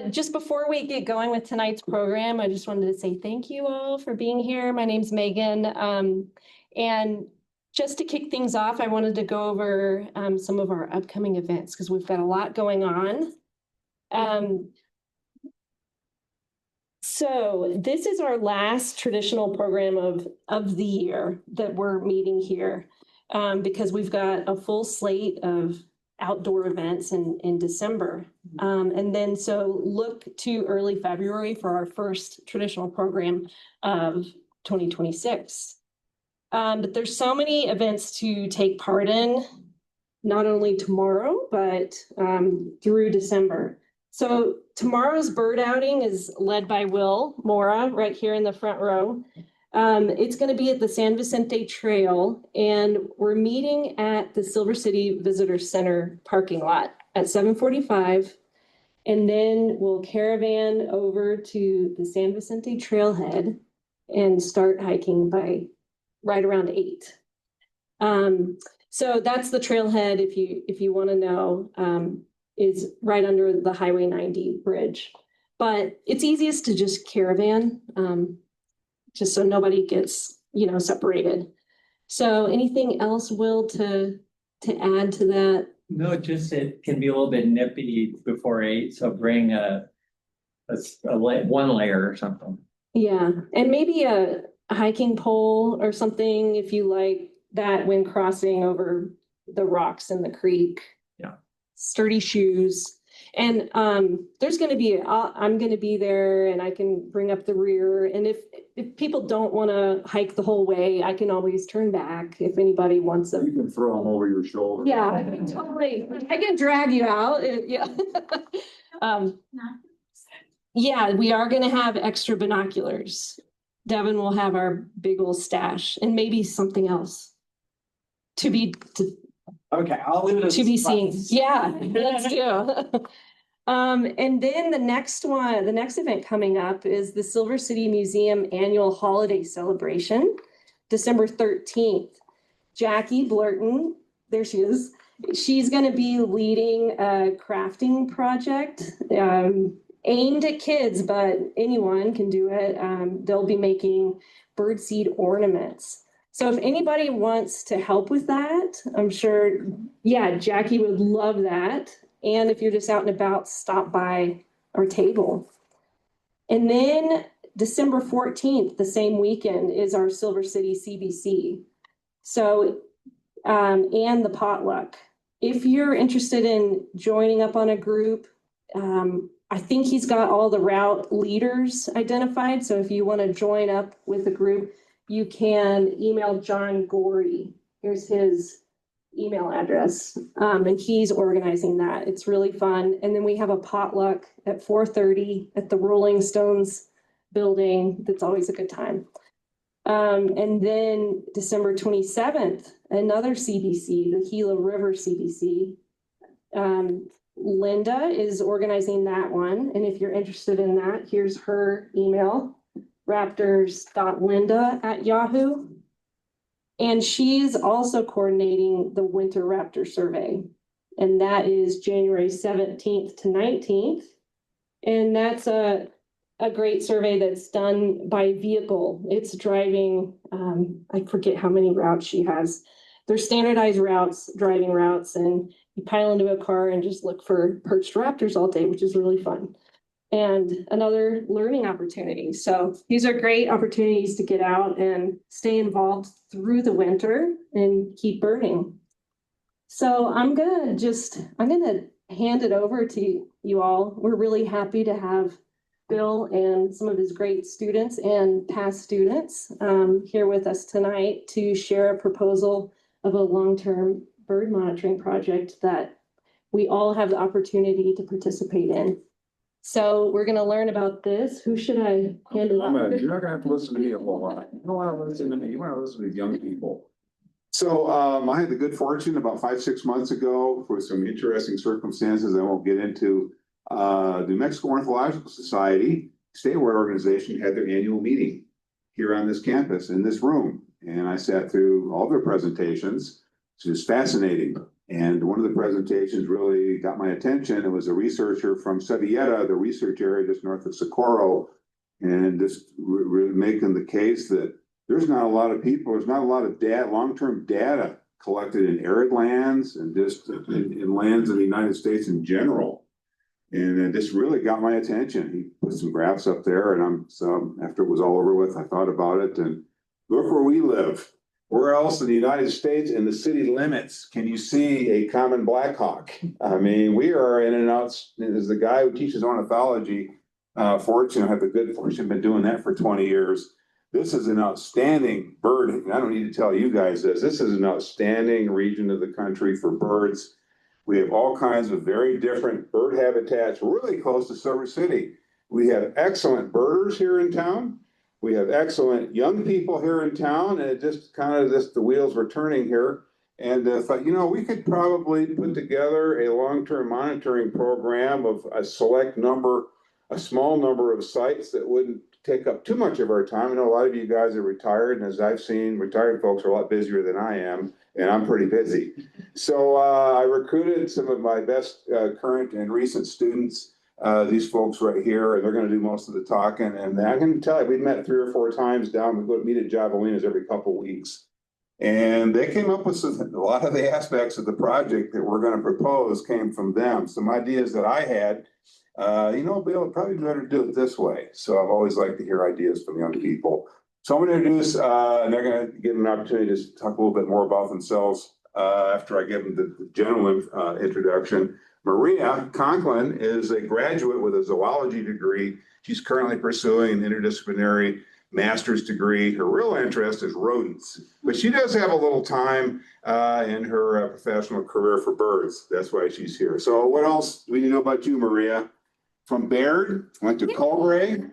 Just before we get going with tonight's program, I just wanted to say thank you all for being here. My name's Megan. And just to kick things off, I wanted to go over some of our upcoming events because we've got a lot going on. So this is our last traditional program of the year that we're meeting here because we've got a full slate of outdoor events in December. And then so look to early February for our first traditional program of 2026. But there's so many events to take part in, not only tomorrow, but through December. So tomorrow's bird outing is led by Will Mora right here in the front row. It's going to be at the San Vicente Trail, and we're meeting at the Silver City Visitor Center parking lot at 7:45, and then we'll caravan over to the San Vicente Trailhead and start hiking by right around 8. So that's the trailhead, if you want to know, is right under the Highway 90 bridge. But it's easiest to just caravan, just so nobody gets, separated. So anything else, Will, to add to that? No, just it can be a little bit nippy before 8, so bring one layer or something. Yeah, and maybe a hiking pole or something if you like that when crossing over the rocks in the creek. Yeah. Sturdy shoes. And there's going to be, I'm going to be there and I can bring up the rear. And if people don't want to hike the whole way, I can always turn back if anybody wants them. You can throw them over your shoulder. Yeah, totally. I can drag you out. Yeah. Yeah, we are going to have extra binoculars. Devyn will have our big old stash and maybe something else Okay, I'll leave it to be seen. Yeah, let's do. And then the next event coming up is the Silver City Museum annual holiday celebration, December 13th. Jackie Blurton, there she is. She's going to be leading a crafting project aimed at kids, but anyone can do it. They'll be making birdseed ornaments. So if anybody wants to help with that, I'm sure, Jackie would love that. And if you're just out and about, stop by our table. And then December 14th, the same weekend, is our Silver City CBC. So, and the potluck. If you're interested in joining up on a group, I think he's got all the route leaders identified. So if you want to join up with a group, you can email John Gorey. Here's his email address. And he's organizing that. It's really fun. And then we have a potluck at 4:30 at the Rolling Stones building. That's always a good time. And then December 27th, another CBC, the Gila River CBC. Linda is organizing that one. And if you're interested in that, here's her email. raptors.linda@yahoo. And she's also coordinating the Winter Raptor Survey. And that is January 17th to 19th. And that's a great survey that's done by vehicle. It's driving, I forget how many routes she has. They're standardized routes, driving routes, and you pile into a car and just look for perched raptors all day, which is really fun. And another learning opportunity. So these are great opportunities to get out and stay involved through the winter and keep birding. So I'm gonna hand it over to you all. We're really happy to have Bill and some of his great students and past students here with us tonight to share a proposal of a long-term bird monitoring project that we all have the opportunity to participate in. So we're going to learn about this. Who should I hand it off? You're not going to have to listen to me a whole lot. You don't want to listen to me. You want to listen to these young people. So I had the good fortune about 5-6 months ago for some interesting circumstances I won't get into. New Mexico Ornithological Society, statewide organization, had their annual meeting here on this campus in this room. And I sat through all their presentations. It was fascinating. And one of the presentations really got my attention. It was a researcher from Sevieta, the research area just north of Socorro, and just really making the case that there's not a lot of people, there's not a lot of long-term data collected in arid lands and just in lands in the United States in general. And it just really got my attention. He put some graphs up there, and after it was all over with, I thought about it, and look where we live. Where else in the United States in the city limits can you see a common Black Hawk? I mean, we are in and out, as the guy who teaches ornithology, fortune, I have the good fortune, been doing that for 20 years. This is an outstanding bird. I don't need to tell you guys this. This is an outstanding region of the country for birds. We have all kinds of very different bird habitats really close to Silver City. We have excellent birders here in town. We have excellent young people here in town, and it just kind of the wheels were turning here. And thought, we could probably put together a long-term monitoring program of a small number of sites that wouldn't take up too much of our time. I know a lot of you guys are retired, and as I've seen, retired folks are a lot busier than I am, and I'm pretty busy. So I recruited some of my best current and recent students, these folks right here, and they're going to do most of the talking. And I can tell you, we've met 3 or 4 times down. We go to meet at Javelinas every couple of weeks. And they came up with a lot of the aspects of the project that we're going to propose came from them. Some ideas that I had, Bill, probably better do it this way. So I've always liked to hear ideas from young people. So I'm going to introduce, and they're going to give them an opportunity to talk a little bit more about themselves after I give them the general introduction. Maria Conklin is a graduate with a zoology degree. She's currently pursuing an interdisciplinary master's degree. Her real interest is rodents, but she does have a little time in her professional career for birds. That's why she's here. So what else do we need to know about you, Maria? From Baird, went to Colbray.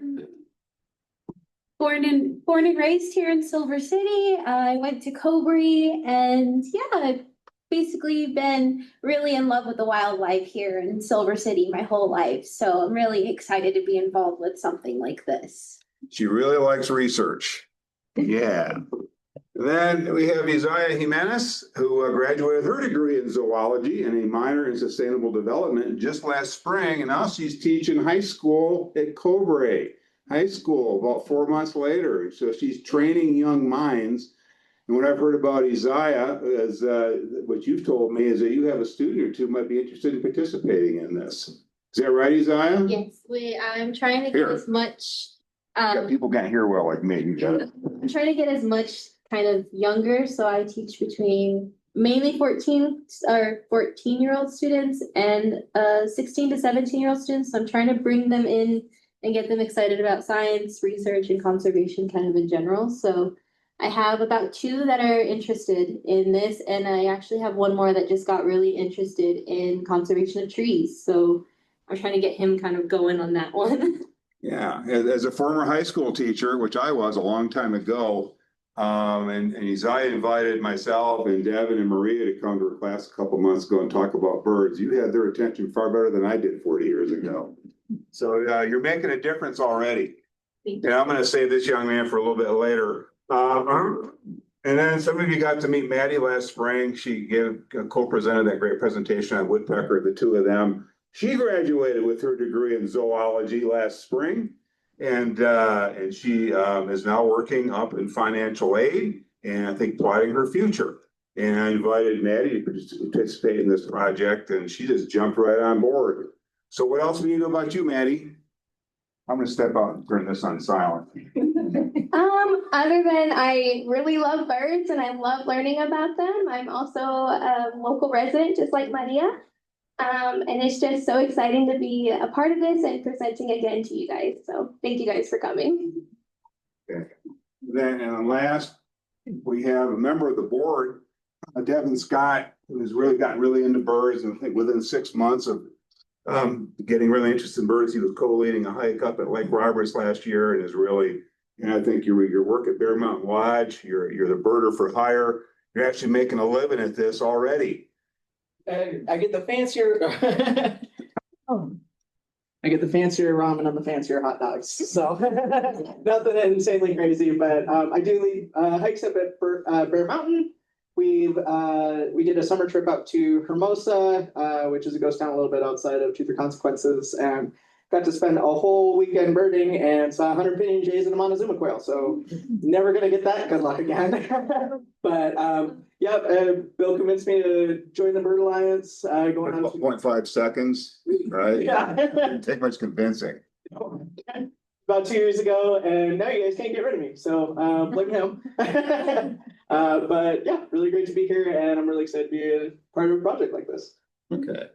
Born and raised here in Silver City. I went to Cobury, and I've basically been really in love with the wildlife here in Silver City my whole life. So I'm really excited to be involved with something like this. She really likes research. Yeah. Then we have Isaiah Jimenez, who graduated her degree in zoology and a minor in sustainable development just last spring. And now she's teaching high school at Cobury High School about 4 months later. So she's training young minds. And what I've heard about Isaiah is what you've told me is that you have a student or two might be interested in participating in this. Is that right, Isaiah? Yes, I'm trying to get as much. People can't hear well like me. You got it. I'm trying to get as much kind of younger. So I teach between mainly 14-year-old students and 16 to 17-year-old students. So I'm trying to bring them in and get them excited about science, research, and conservation kind of in general. So I have about 2 that are interested in this, and I actually have one more that just got really interested in conservation of trees. So I'm trying to get him kind of going on that one. Yeah, as a former high school teacher, which I was a long time ago, and Isaiah invited myself and Devyn and Maria to come to her class a couple months ago and talk about birds. You had their attention far better than I did 40 years ago. So you're making a difference already. And I'm going to save this young man for a little bit later. And then some of you got to meet Madi last spring. She co-presented that great presentation on woodpecker, the 2 of them. She graduated with her degree in zoology last spring, and she is now working up in financial aid and I think plotting her future. And I invited Madi to participate in this project, and she just jumped right on board. So what else do you know about you, Madi? I'm going to step out and turn this on silent. Other than I really love birds and I love learning about them, I'm also a local resident, just like Maria. And it's just so exciting to be a part of this and presenting again to you guys. So thank you guys for coming. Okay. Then and last, we have a member of the board, Devyn Scot, who has really gotten really into birds. And I think within 6 months of getting really interested in birds, he was co-leading a hike up at Lake Roberts last year, and is really, I think your work at Bear Mountain Lodge, you're the birder for hire. You're actually making a living at this already. I get the fancier. I get the fancier ramen and the fancier hot dogs. So nothing insanely crazy, but I do lead hikes up at Bear Mountain. we did a summer trip up to Hermosa, which is a ghost town a little bit outside of Truth or Consequences, and got to spend a whole weekend birding and saw 100 pinyon jays and a Montezuma quail. So never gonna get that good luck again. But Bill convinced me to join the Bird Alliance. Going on 0.5 seconds, right? Yeah. Didn't take much convincing. About 2 years ago, and now you guys can't get rid of me. So blame him. But yeah, really great to be here, and I'm really excited to be a part of a project like this. Okay.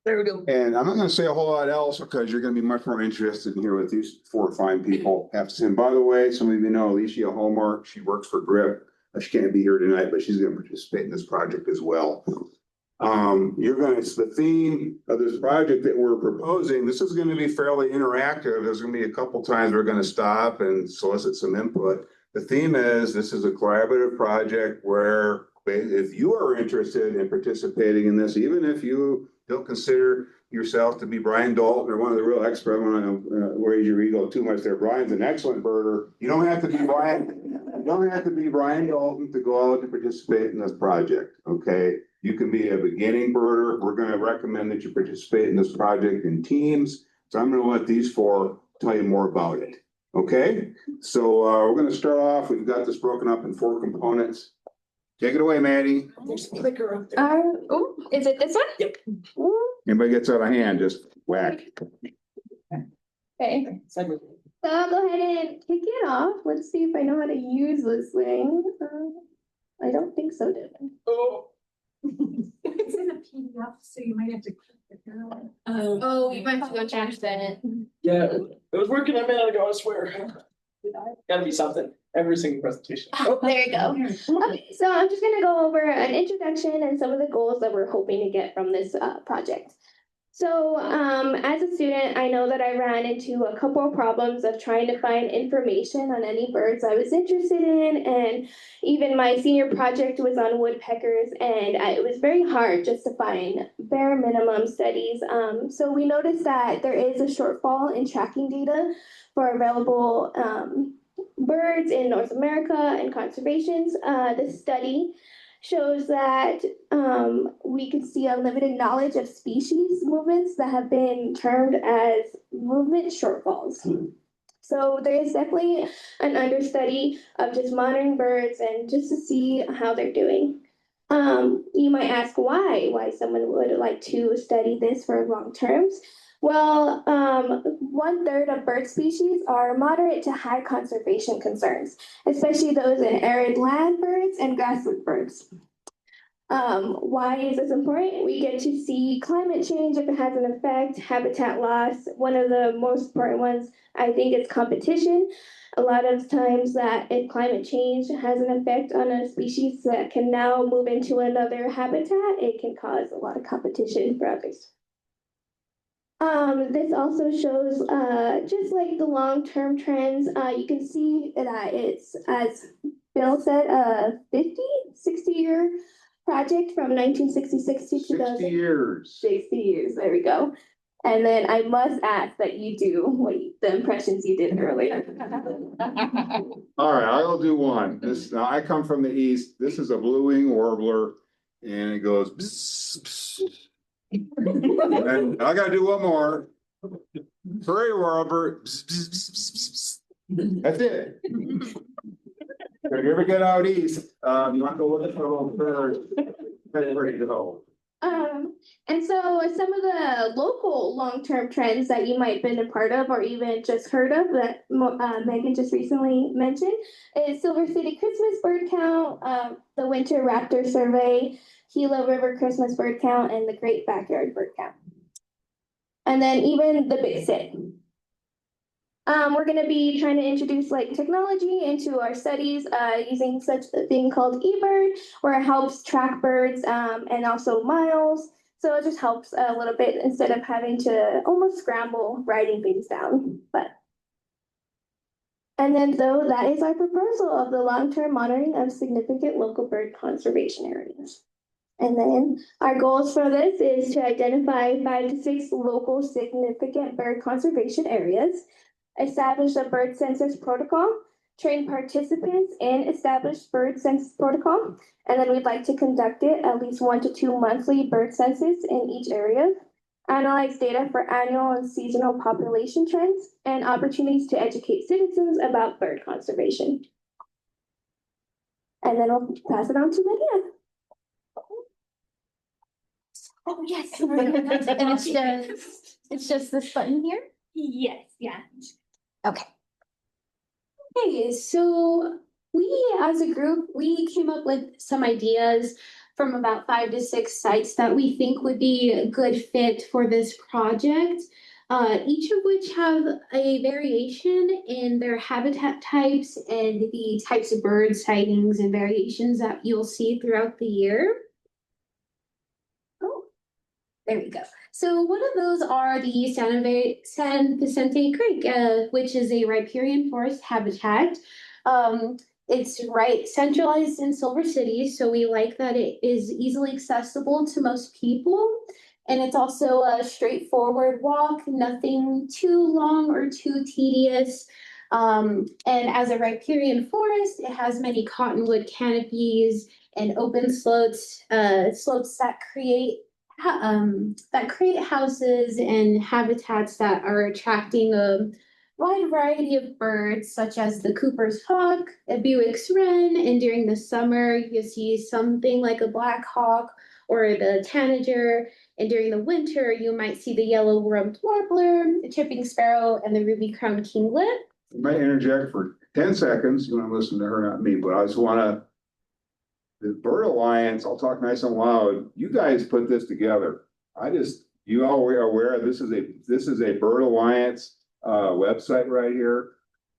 There we go. And I'm not gonna say a whole lot else because you're gonna be much more interested in here with these 4 fine people have to say. And by the way, some of you know Alicia Homer, she works for GRIP. She can't be here tonight, but she's gonna participate in this project as well. It's the theme of this project that we're proposing. This is gonna be fairly interactive. There's gonna be a couple times we're gonna stop and solicit some input. The theme is, this is a collaborative project where if you are interested in participating in this, even if you don't consider yourself to be Brian Dalton or one of the real experts, I want to raise your ego too much there. Brian's an excellent birder. You don't have to be Brian. You don't have to be Brian Dalton to go out and participate in this project. Okay, you can be a beginning birder. We're going to recommend that you participate in this project in teams. So I'm going to let these 4 tell you more about it. Okay, so we're going to start off. We've got this broken up in 4 components. Take it away, Maddie. There's a clicker up there. Is it this one? Yep. Anybody gets out of hand, just whack. Okay, so I'll go ahead and kick it off. Let's see if I know how to use this thing. I don't think so, Devyn. Oh. It's in a PDF, so you might have to click it. Oh, you might have to go change that. Yeah, it was working a minute ago, I swear. Gotta be something. Every single presentation. Oh, there you go. Okay, so I'm just gonna go over an introduction and some of the goals that we're hoping to get from this project. So as a student, I know that I ran into a couple of problems of trying to find information on any birds I was interested in, and even my senior project was on woodpeckers, and it was very hard just to find bare minimum studies. So we noticed that there is a shortfall in tracking data for available birds in North America and conservations. This study shows that we can see a limited knowledge of species movements that have been termed as movement shortfalls. So there is definitely an understudy of just monitoring birds and just to see how they're doing. You might ask why someone would like to study this for long terms. Well, 1/3 of bird species are moderate to high conservation concerns, especially those in arid land birds and grassland birds. Why is this important? We get to see climate change if it has an effect, habitat loss. One of the most important ones, I think, is competition. A lot of times that if climate change has an effect on a species that can now move into another habitat, it can cause a lot of competition for others. This also shows just like the long-term trends. You can see that it's, as Bill said, a 60-year project from 1966 to 2000. 60 years. 60 years, there we go. And then I must ask that you do the impressions you did earlier. All right, I'll do one. Now I come from the east. This is a blue-wing warbler, and it goes bzz, bzz. And I gotta do one more. Prairie warbler. Bzz, bzz, bzz, bzz, bzz. That's it. If you ever get out east, you want to go look for a little bird. Ready to go. And so some of the local long-term trends that you might have been a part of or even just heard of that Megan just recently mentioned is Silver City Christmas bird count, the Winter Raptor Survey, Gila River Christmas bird count, and the Great Backyard bird count. And then even the Big Sit. We're going to be trying to introduce technology into our studies using such a thing called eBird, where it helps track birds and also miles. So it just helps a little bit instead of having to almost scramble writing things down. And then that is our proposal of the long-term monitoring of significant local bird conservation areas. And then our goals for this is to identify 5 to 6 local significant bird conservation areas, establish a bird census protocol, train participants in established bird census protocol. And then we'd like to conduct it at least 1 to 2 monthly bird census in each area, analyze data for annual and seasonal population trends, and opportunities to educate citizens about bird conservation. And then I'll pass it on to Lydia. Oh, yes. And it's just this button here? Yes, yeah. Okay. Okay, so we as a group, we came up with some ideas from about 5 to 6 sites that we think would be a good fit for this project. Each of which have a variation in their habitat types and the types of bird sightings and variations that you'll see throughout the year. Oh, there we go. So one of those are the San Vicente Creek, which is a riparian forest habitat. It's right centralized in Silver City, so we like that it is easily accessible to most people. And it's also a straightforward walk, nothing too long or too tedious. And as a riparian forest, it has many cottonwood canopies and open slopes that create houses and habitats that are attracting a wide variety of birds, such as the Cooper's hawk, a Bewick's wren, and during the summer, you see something like a black hawk or the tanager. And during the winter, you might see the yellow-rumped warbler, the chipping sparrow, and the ruby-crowned kinglet. I might interject for 10 seconds. You want to listen to her, not me, but I just want to, the Bird Alliance, I'll talk nice and loud. You guys put this together. You all are aware this is a Bird Alliance website right here.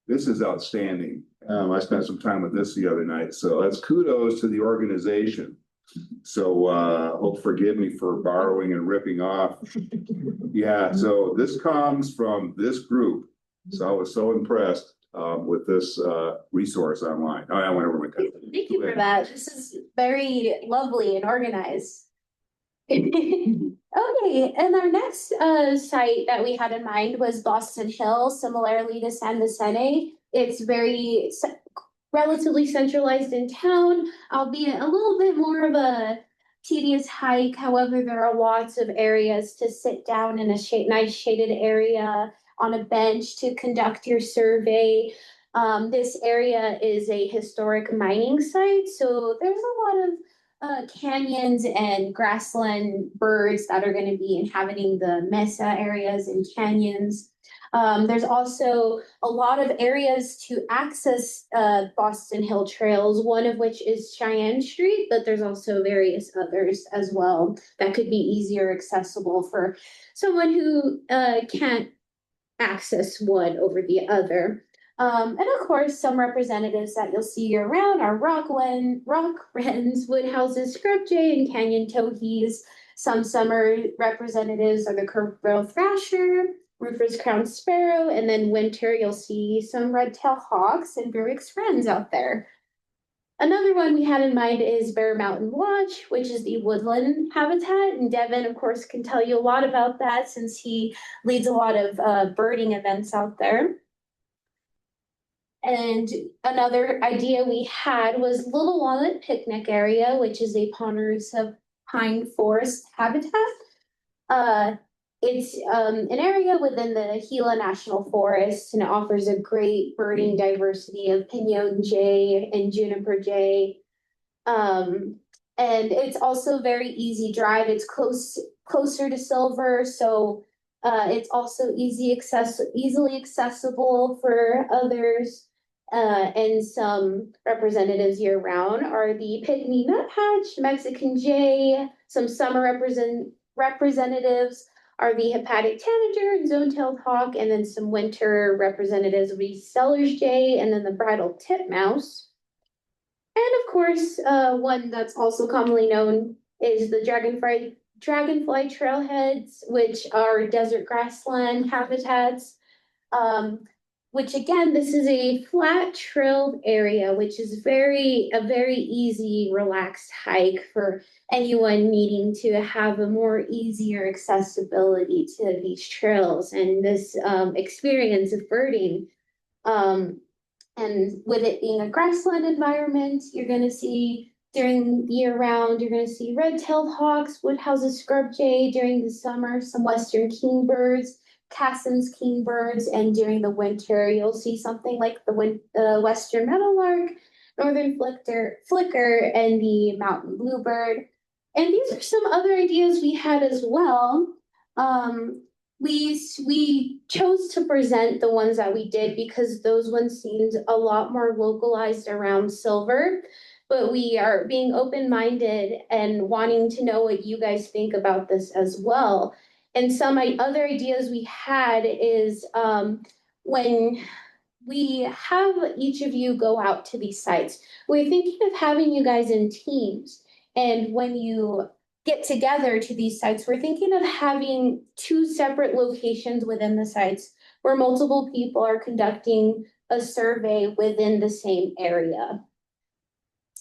This is outstanding. I spent some time with this the other night, so that's kudos to the organization. So hope forgive me for borrowing and ripping off. Yeah, so this comes from this group. So I was so impressed with this resource online. Oh, I went over my time. Thank you for that. This is very lovely and organized. Okay, and our next site that we had in mind was Boston Hill, similarly to San Vicente. It's very relatively centralized in town, albeit a little bit more of a tedious hike. However, there are lots of areas to sit down in a nice shaded area on a bench to conduct your survey. This area is a historic mining site, so there's a lot of canyons and grassland birds that are going to be inhabiting the mesa areas and canyons. There's also a lot of areas to access Boston Hill trails, one of which is Cheyenne Street, but there's also various others as well that could be easier accessible for someone who can't access one over the other. And of course, some representatives that you'll see around are rock wrens, woodhouses, scrub jay, and canyon towhees. Some summer representatives are the curve-billed thrasher, Rufus crowned sparrow, and then winter you'll see some red-tailed hawks and Bewick's wrens out there. Another one we had in mind is Bear Mountain Lodge, which is the woodland habitat, and Devyn, of course, can tell you a lot about that since he leads a lot of birding events out there. And another idea we had was Little Walnut Picnic Area, which is a Ponderosa pine forest habitat. It's an area within the Gila National Forest, and it offers a great birding diversity of pinon jay and juniper jay. And it's also very easy drive. It's closer to Silver, so it's also easily accessible for others. And some representatives year round are the Pygmy Nuthatch, Mexican jay. Some summer representatives are the hepatic tanager and zone-tailed hawk, and then some winter representatives will be Seller's jay, and then the bridal titmouse. And of course, one that's also commonly known is the dragonfly trailheads, which are desert grassland habitats. Which again, this is a flat trailed area, which is a very easy, relaxed hike for anyone needing to have a more easier accessibility to these trails and this experience of birding. And with it being a grassland environment, you're gonna see during year round, you're gonna see red-tailed hawks, woodhouse's scrub jay during the summer, some western kingbirds, Cassin's kingbirds, and during the winter, you'll see something like the western meadowlark, northern flicker, and the mountain bluebird. And these are some other ideas we had as well. We chose to present the ones that we did because those ones seemed a lot more localized around silver. But we are being open-minded and wanting to know what you guys think about this as well. And some other ideas we had is when we have each of you go out to these sites, we're thinking of having you guys in teams. And when you get together to these sites, we're thinking of having 2 separate locations within the sites where multiple people are conducting a survey within the same area.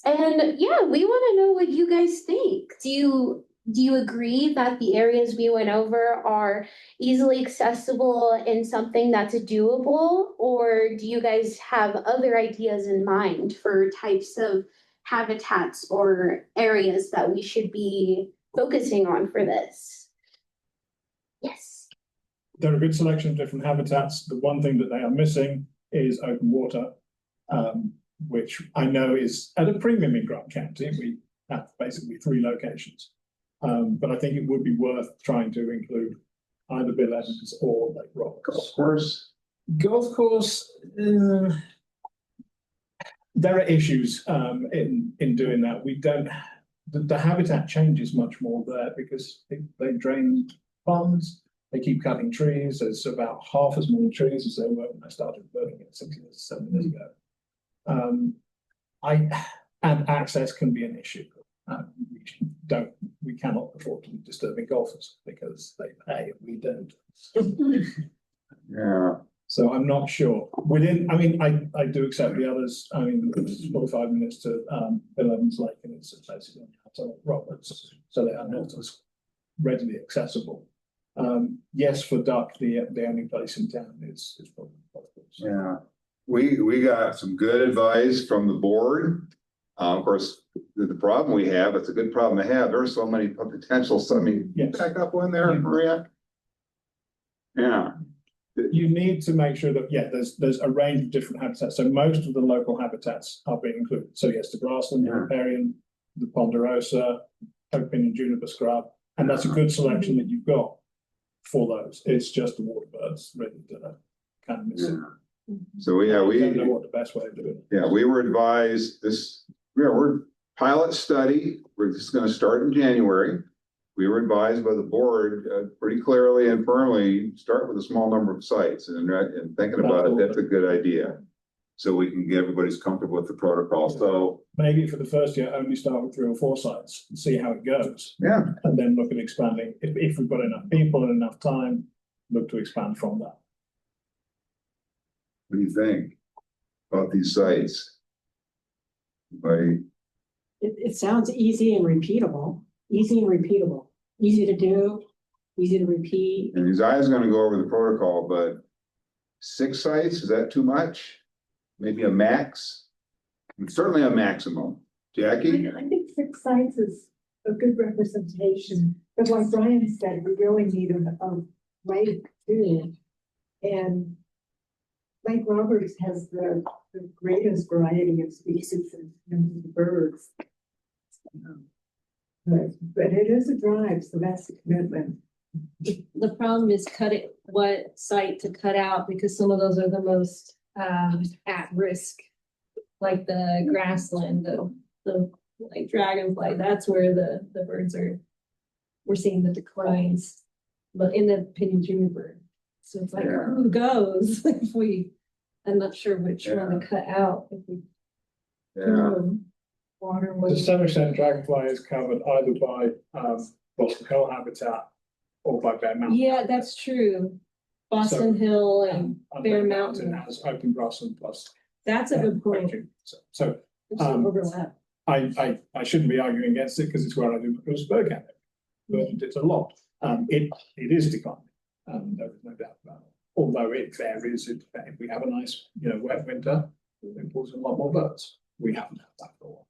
And yeah, we want to know what you guys think. Do you agree that the areas we went over are easily accessible and something that's doable? Or do you guys have other ideas in mind for types of habitats or areas that we should be focusing on for this? Yes. There are a good selection of different habitats. The one thing that they are missing is open water, which I know is at a premium in Grant County. We have basically 3 locations. But I think it would be worth trying to include either Bill Evans or Lake Rock. Golf course. Golf course, there are issues in doing that. We don't, the habitat changes much more there because they drain ponds, they keep cutting trees. There's about half as many trees as there were when I started working it 6 years, 7 years ago. And access can be an issue. We cannot afford to be disturbing golfers because they pay and we don't. Yeah. So I'm not sure. I do accept the others. I mean, it's 45 minutes to Bill Evans Lake, and it's basically on Roberts, so they are not as readily accessible. Yes, for duck, the only place in town is probably golf course. Yeah. We got some good advice from the board. Of course, the problem we have, it's a good problem to have. There are so many potentials. I mean, Yes. back up one there, Maria. Yeah. You need to make sure that, there's a range of different habitats. So most of the local habitats are being included. So yes, the grassland, the riparian, the ponderosa, oak pinion juniper scrub, and that's a good selection that you've got for those. It's just the water birds really that are kind of missing. Yeah. So I don't know what the best way of doing it. Yeah, we were advised we're pilot study. We're just going to start in January. We were advised by the board pretty clearly and firmly, start with a small number of sites, and thinking about it, that's a good idea. So we can get everybody's comfortable with the protocol. So maybe for the first year, only start with 3 or 4 sites and see how it goes. Yeah. And then look at expanding. If we've got enough people and enough time, look to expand from that. What do you think about these sites? It sounds easy and repeatable, easy to do, easy to repeat. And his eyes going to go over the protocol, but 6 sites, is that too much? Maybe a max? Certainly a maximum. Jackie? I think 6 sites is a good representation, but like Brian said, we really need a lake too. And Lake Roberts has the greatest variety of species and birds. But it is a drive, so that's a commitment. The problem is what site to cut out, because some of those are the most at risk, like the grassland, the like dragonfly. That's where the birds we're seeing the declines, but in the pinion juniper. So it's like, who goes if I'm not sure which one to cut out. If we water. To some extent, dragonfly is covered either by Boston Hill habitat or by Bear Mountain. Yeah, that's true. Boston Hill and Bear Mountain has open grassland plus. That's a good point. So overlap. I shouldn't be arguing against it because it's where I do my bird camping, but it's a lot. It is declining. There is no doubt about it. Although it varies, if we have a nice, wet winter, it pulls in a lot more birds. We haven't had that for a while.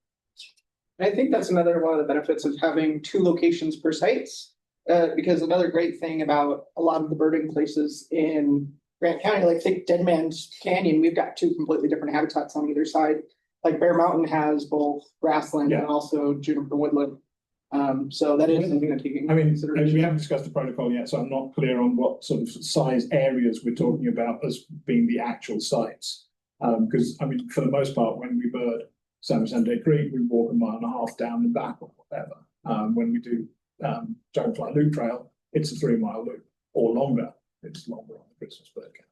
I think that's another one of the benefits of having two locations per sites. Because another great thing about a lot of the birding places in Grant County, like think Dead Man's Canyon, we've got two completely different habitats on either side. Like Bear Mountain has both grassland and also juniper woodland. So that is something to take into I mean, consideration. we haven't discussed the protocol yet, so I'm not clear on what sort of size areas we're talking about as being the actual sites. Because, I mean, for the most part, when we bird San Vicente Creek, we walk 1.5 miles down and back or whatever. When we do Dragonfly Loop Trail, it's a 3-mile loop or longer. It's longer on the Christmas bird count.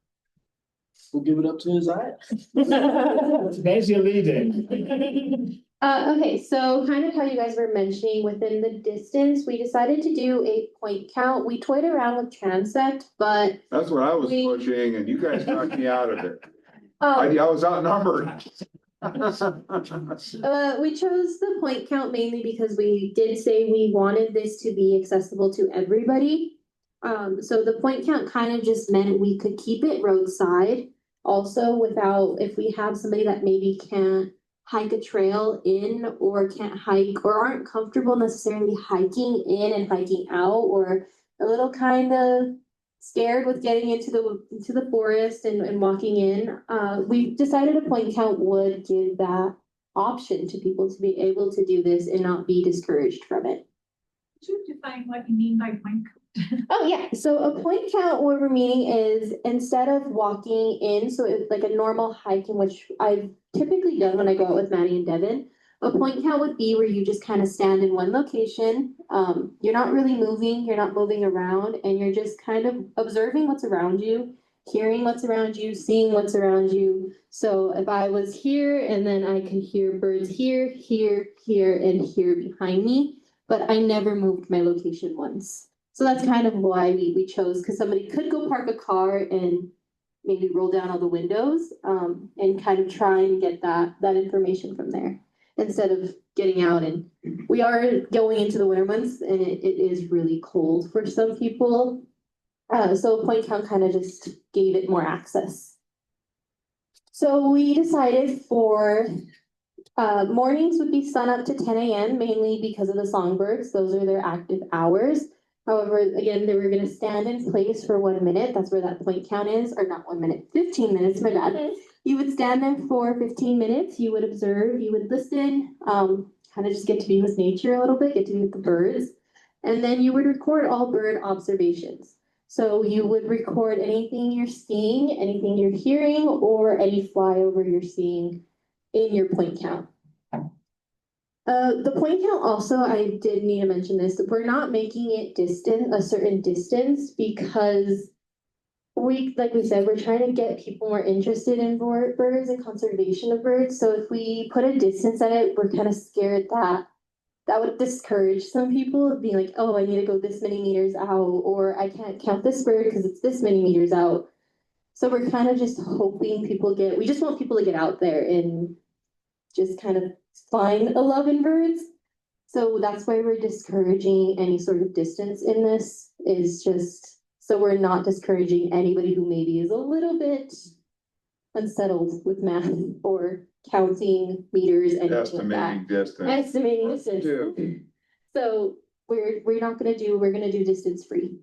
We'll give it up to his eye. There's your lead in. Okay, so kind of how you guys were mentioning within the distance, we decided to do a point count. We toyed around with transect, but That's what I was We- pushing and you guys knocked me out of it. I was outnumbered. we chose the point count mainly because we did say we wanted this to be accessible to everybody. So the point count kind of just meant we could keep it roadside. Also, without, if we have somebody that maybe can't hike a trail in or can't hike or aren't comfortable necessarily hiking in and hiking out, or a little kind of scared with getting into the forest and walking in, we decided a point count would give that option to people to be able to do this and not be discouraged from it. Could you define what you mean by point count? Oh, yeah. So a point count, what we're meaning is instead of walking in, so it's like a normal hike in which I've typically done when I go out with Madi and Devyn, a point count would be where you just kind of stand in one location. You're not really moving, you're not moving around, and you're just kind of observing what's around you, hearing what's around you, seeing what's around you. So if I was here and then I could hear birds here, here, here, and here behind me, but I never moved my location once. So that's kind of why we chose, because somebody could go park a car and maybe roll down all the windows, and kind of try and get that information from there instead of getting out. And we are going into the winter months and it is really cold for some people. So a point count kind of just gave it more access. So we decided for mornings would be sun up to 10 a.m. mainly because of the songbirds. Those are their active hours. However, again, they were going to stand in place for 1 minute. That's where that point count is, or not 1 minute, 15 minutes, my bad. You would stand there for 15 minutes. You would observe, you would listen, kind of just get to be with nature a little bit, get to be with the birds. And then you would record all bird observations. So you would record anything you're seeing, anything you're hearing, or any flyover you're seeing in your point count. The point count also, I did need to mention this, that we're not making it a certain distance because like we said, we're trying to get people more interested in birds and conservation of birds. So if we put a distance at it, we're kind of scared that would discourage some people of being like, oh, I need to go this many meters out, or I can't count this bird because it's this many meters out. So we're kind of just hoping we just want people to get out there and just kind of find a love in birds. So that's why we're discouraging any sort of distance in this, is just so we're not discouraging anybody who maybe is a little bit unsettled with math or counting meters and Estimating distance. Estimating distance. So we're gonna do distance free.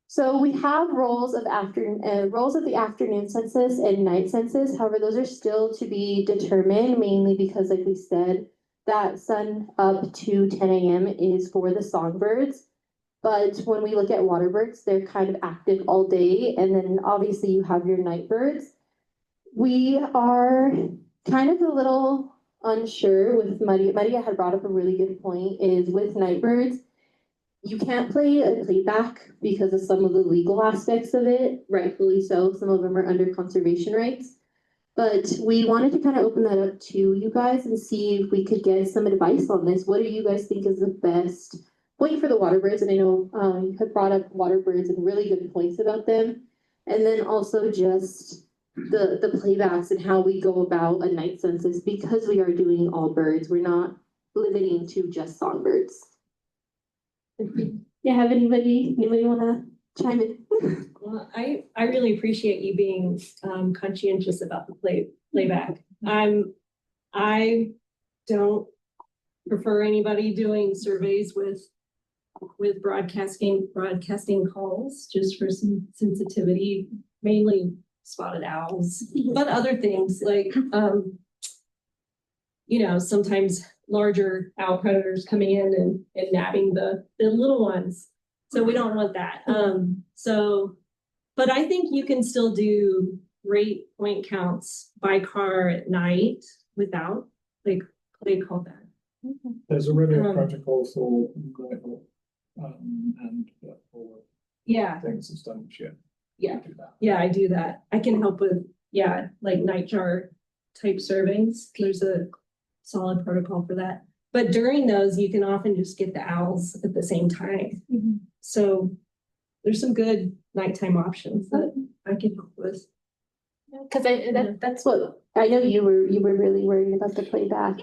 So we have roles of the afternoon census and night census. However, those are still to be determined, mainly because, like we said, that sun up to 10 a.m. is for the songbirds. But when we look at water birds, they're kind of active all day. And then obviously you have your night birds. We are kind of a little unsure with Madi. Madi had brought up a really good point, is with night birds, you can't play a playback because of some of the legal aspects of it, rightfully so. Some of them are under conservation rights. But we wanted to kind of open that up to you guys and see if we could get some advice on this. What do you guys think is the best point for the water birds? And I know you had brought up water birds and really good points about them. And then also just the playbacks and how we go about a night census, because we are doing all birds. We're not limiting to just songbirds. Yeah, have anybody wanna chime in? Well, I really appreciate you being conscientious about the playback. I don't prefer anybody doing surveys with broadcasting calls, just for some sensitivity, mainly spotted owls, but other things like, sometimes larger owl predators coming in and nabbing the little ones. So we don't want that. But I think you can still do rate point counts by car at night without, like, they call that. There's already a protocol for rifle, and for Yeah, things and stuff, yeah. yeah, Do that. yeah, I do that. I can help with, like nightjar type surveys. There's a solid protocol for that. But during those, you can often just get the owls at the same time. So there's some good nighttime options that I can help with. Cause that's what, I know you were really worried about the playback.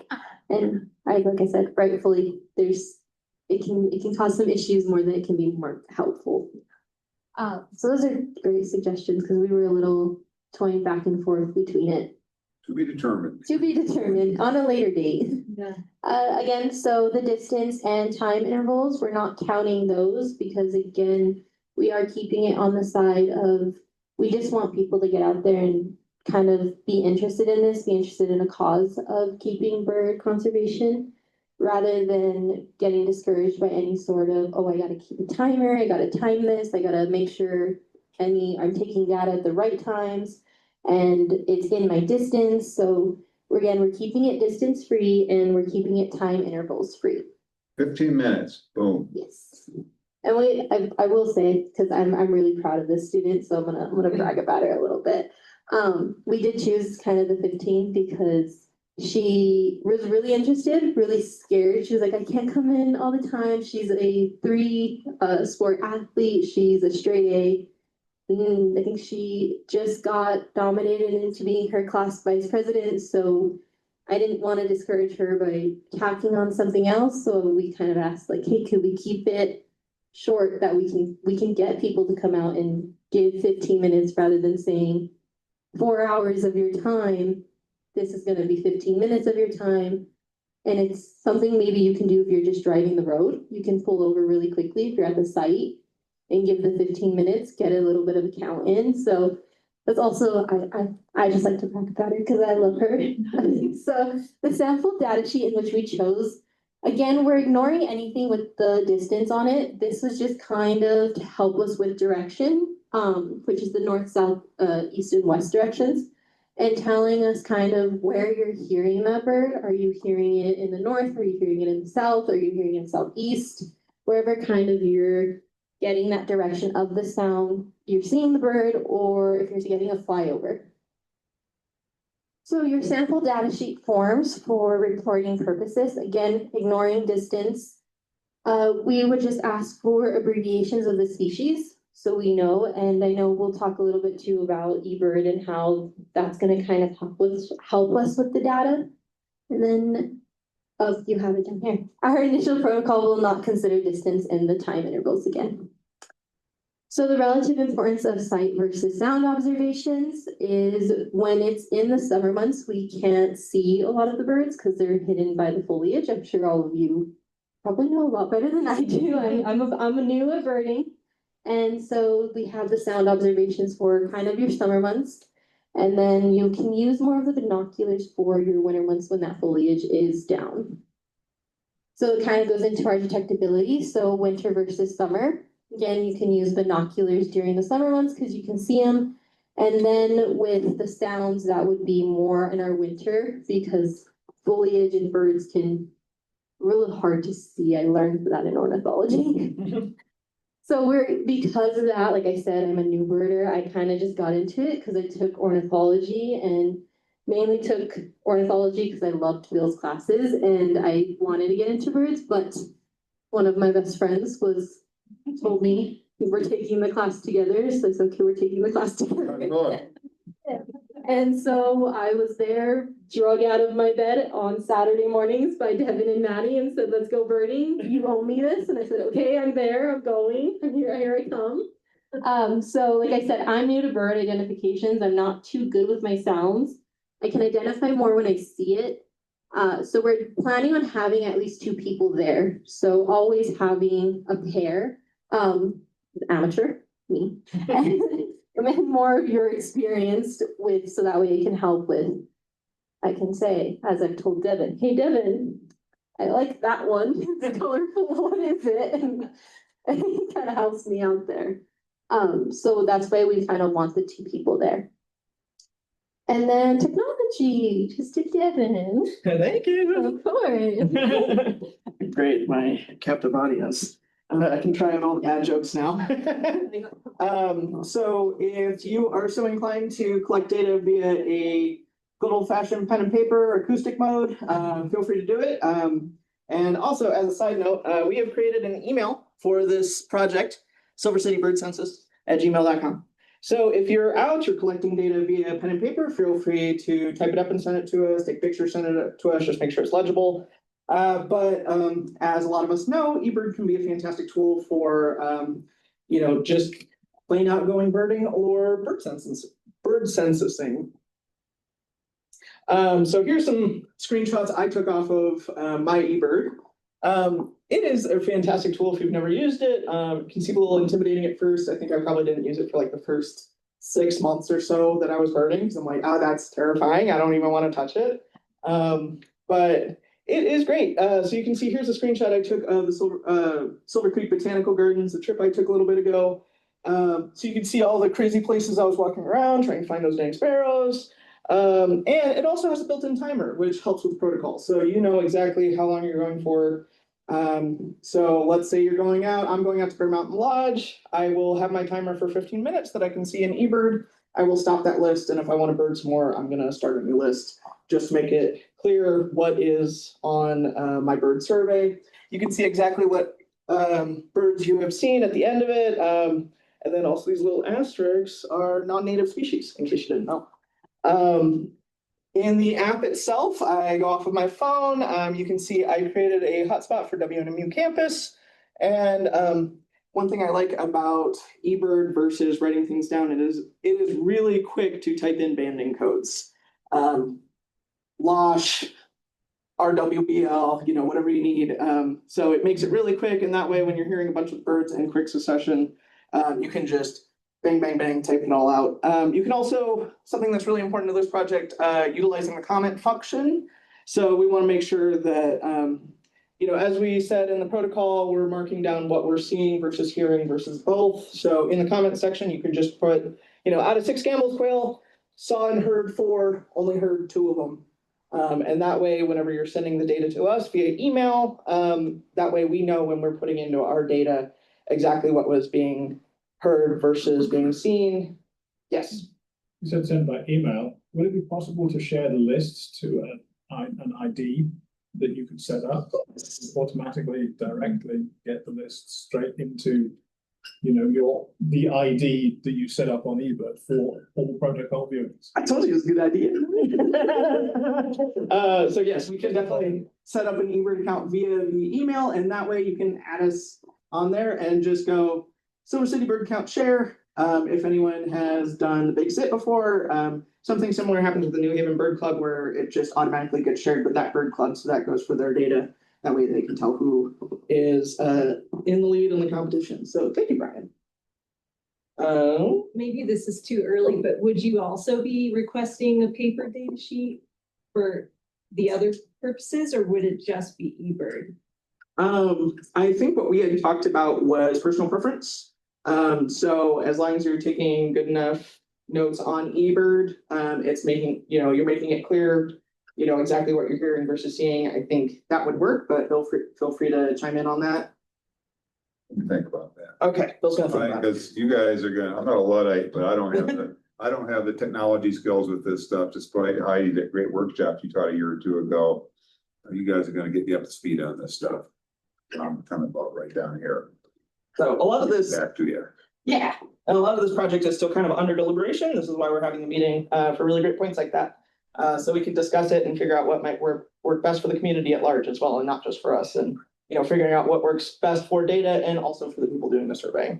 And like I said, rightfully, it can cause some issues more than it can be more helpful. So those are great suggestions, because we were a little toying back and forth between it. To be determined. To be determined on a later date. Yeah. Again, so the distance and time intervals, we're not counting those, because again, we are keeping it on the side of, we just want people to get out there and kind of be interested in this, be interested in a cause of keeping bird conservation, rather than getting discouraged by any sort of, oh, I gotta keep a timer, I gotta time this, I gotta make sure I'm taking data at the right times, and it's in my distance. So again, we're keeping it distance free, and we're keeping it time intervals free. 15 minutes, boom. Yes. And I will say, because I'm really proud of this student, so I'm gonna brag about her a little bit. We did choose kind of the 15 because she was really interested, really scared. She was like, I can't come in all the time. She's a 3 sport athlete. She's a straight A. I think she just got nominated into being her class vice president. So I didn't want to discourage her by tacking on something else. So we kind of asked, like, hey, could we keep it short, that we can get people to come out and give 15 minutes rather than saying 4 hours of your time. This is going to be 15 minutes of your time. And it's something maybe you can do if you're just driving the road. You can pull over really quickly if you're at the site and give the 15 minutes, get a little bit of a count in. So that's also, I just like to talk about her because I love her. So the sample data sheet in which we chose, again, we're ignoring anything with the distance on it. This was just kind of to help us with direction, which is the north, south, east, and west directions, and telling us kind of where you're hearing that bird. Are you hearing it in the north? Are you hearing it in the south? Are you hearing it in southeast? Wherever kind of you're getting that direction of the sound, you're seeing the bird, or if you're getting a flyover. So your sample data sheet forms for reporting purposes, again, ignoring distance. We would just ask for abbreviations of the species, so we know, and I know we'll talk a little bit too about eBird and how that's gonna kind of help us with the data. And then, you have it down here. Our initial protocol will not consider distance and the time intervals again. So the relative importance of sight versus sound observations is when it's in the summer months, we can't see a lot of the birds because they're hidden by the foliage. I'm sure all of you probably know a lot better than I do. I'm a new at birding. And so we have the sound observations for kind of your summer months. And then you can use more of the binoculars for your winter months when that foliage is down. So it kind of goes into our detectability. So winter versus summer. Again, you can use binoculars during the summer months because you can see them. And then with the sounds, that would be more in our winter because foliage and birds can really hard to see. I learned that in ornithology. So because of that, like I said, I'm a new birder. I kind of just got into it because I took ornithology and mainly took ornithology because I loved Bill's classes and I wanted to get into birds. But one of my best friends told me we were taking the class together. So I said, okay, we're taking the class together. And so I was there, drug out of my bed on Saturday mornings by Devyn and Madi and said, let's go birding. You owe me this. And I said, okay, I'm there, I'm going. And here I come. So like I said, I'm new to bird identifications. I'm not too good with my sounds. I can identify more when I see it. So we're planning on having at least 2 people there. So always having a pair, amateur, me, and then more of your experienced with, so that way I can help with, I can say, as I've told Devyn, hey Devyn, I like that one, it's colorful, what is it? And it kind of helps me out there. So that's why we kind of want the 2 people there. And then technology, just to Devyn. Thank you. Of course. Great, my captive audience. I can try on all the bad jokes now. So if you are so inclined to collect data via a good old fashioned pen and paper acoustic mode, feel free to do it. And also as a side note, we have created an email for this project, silvercitybirdcensus@gmail.com. So if you're out, you're collecting data via pen and paper, feel free to type it up and send it to us, take pictures, send it to us, just make sure it's legible. But as a lot of us know, eBird can be a fantastic tool for, just plain outgoing birding or bird censusing. So here's some screenshots I took off of my eBird. It is a fantastic tool if you've never used it. It can seem a little intimidating at first. I think I probably didn't use it for like the first 6 months or so that I was birding. So I'm like, oh, that's terrifying. I don't even want to touch it. But it is great. So you can see here's a screenshot I took of the Silver Creek Botanical Gardens, the trip I took a little bit ago. So you can see all the crazy places I was walking around trying to find those dang sparrows. And it also has a built-in timer, which helps with protocol. So you know exactly how long you're going for. So let's say you're going out, I'm going out to Bear Mountain Lodge. I will have my timer for 15 minutes that I can see in eBird. I will stop that list. And if I want to bird some more, I'm going to start a new list just to make it clear what is on my bird survey. You can see exactly what birds you have seen at the end of it. And then also these little asterisks are non-native species, in case you didn't know. In the app itself, I go off of my phone. You can see I created a hotspot for WNMU campus. And one thing I like about eBird versus writing things down, it is really quick to type in banding codes. LOSH, RWBL, whatever you need. So it makes it really quick. And that way, when you're hearing a bunch of birds in quick succession, you can just bang, bang, bang, type it all out. You can also, something that's really important to this project, utilizing the comment function. So we want to make sure that, as we said in the protocol, we're marking down what we're seeing versus hearing versus both. So in the comment section, you can just put, out of 6 Gambel's quail, saw and heard 4, only heard 2 of them. And that way, whenever you're sending the data to us via email, that way we know when we're putting into our data exactly what was being heard versus being seen. Yes. You said send by email. Would it be possible to share the lists to an ID that you could set up? Automatically, directly get the list straight into, the ID that you set up on eBird for all protocol viewings. I told you it was a good idea. So yes, we can definitely set up an eBird account via the email, and that way you can add us on there and just go Silver City Bird Count share. If anyone has done the Big Sit before, something similar happens with the New Haven Bird Club where it just automatically gets shared with that bird club. So that goes for their data. That way they can tell who is in the lead in the competition. So thank you, Brian. Maybe this is too early, but would you also be requesting a paper data sheet for the other purposes, or would it just be eBird? I think what we had talked about was personal preference. So as long as you're taking good enough notes on eBird, it's making, you're making it clear, exactly what you're hearing versus seeing. I think that would work, but feel free to chime in on that. Think about that. Okay, Bill's gonna think about it. Because you guys are gonna, I'm not a Luddite, but I don't have the technology skills with this stuff, despite Heidi, that great workshop you taught a year or 2 ago. You guys are gonna get me up to speed on this stuff. I'm kind of about right down here. So a lot of this, Back to you. yeah, and a lot of this project is still kind of under deliberation. This is why we're having the meeting for really great points like that. So we can discuss it and figure out what might work best for the community at large as well, and not just for us. And figuring out what works best for data and also for the people doing the surveying.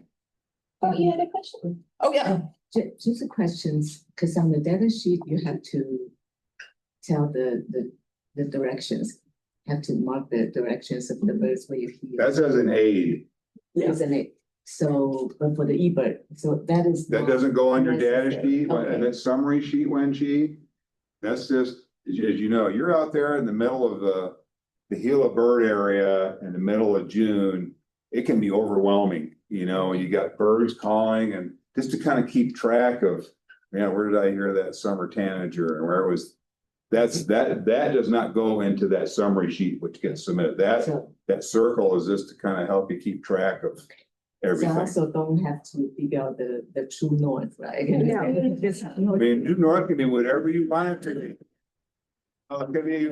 Oh, you had a question? Oh yeah. Just a questions, because on the data sheet, you have to tell the directions, have to mark the directions of the birds where you hear. That's as an aid. Isn't it? So, but for the eBird, so that is. That not doesn't go on your data necessary. sheet, Okay. and that summary sheet, Wenchi. That's just, as you know, you're out there in the middle of the Gila bird area in the middle of June. It can be overwhelming, you know, you got birds calling, and just to kind of keep track of, man, where did I hear that summer tanager, and where it was. That does not go into that summary sheet which gets submitted. That circle is just to kind of help you keep track of So everything. I also don't have to figure out the true north, right? Yeah. I mean, New North can be whatever you want it to be. Okay.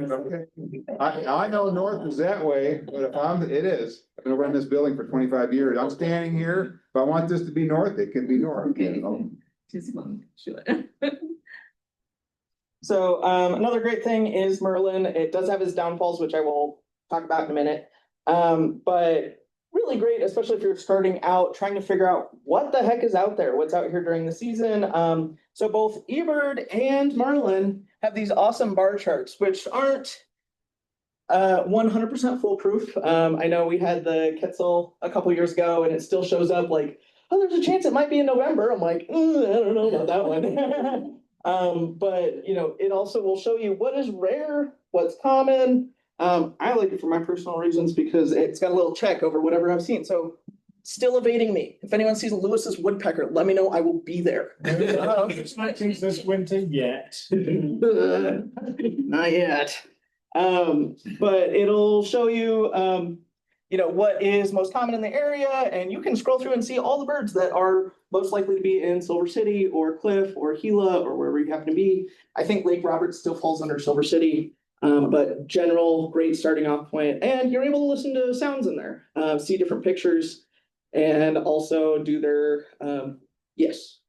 I know north is that way, but it is. I've been running this building for 25 years. I'm standing here. If I want this to be north, it can be north. You know? Just one, sure. So another great thing is Merlin. It does have its downfalls, which I will talk about in a minute. But really great, especially if you're starting out trying to figure out what the heck is out there, what's out here during the season. So both eBird and Merlin have these awesome bar charts, which aren't 100% foolproof. I know we had the Quetzal a couple years ago, and it still shows up like, oh, there's a chance it might be in November. I'm like, I don't know about that one. But you know, it also will show you what is rare, what's common. I like it for my personal reasons because it's got a little check over whatever I've seen. So still evading me. If anyone sees Lewis's woodpecker, let me know. I will be there. Expecting this winter yet. Not yet. But it'll show you, you know, what is most common in the area, and you can scroll through and see all the birds that are most likely to be in Silver City or Cliff or Gila or wherever you happen to be. I think Lake Roberts still falls under Silver City, but general great starting off point, and you're able to listen to sounds in there, see different pictures, and also do their yes.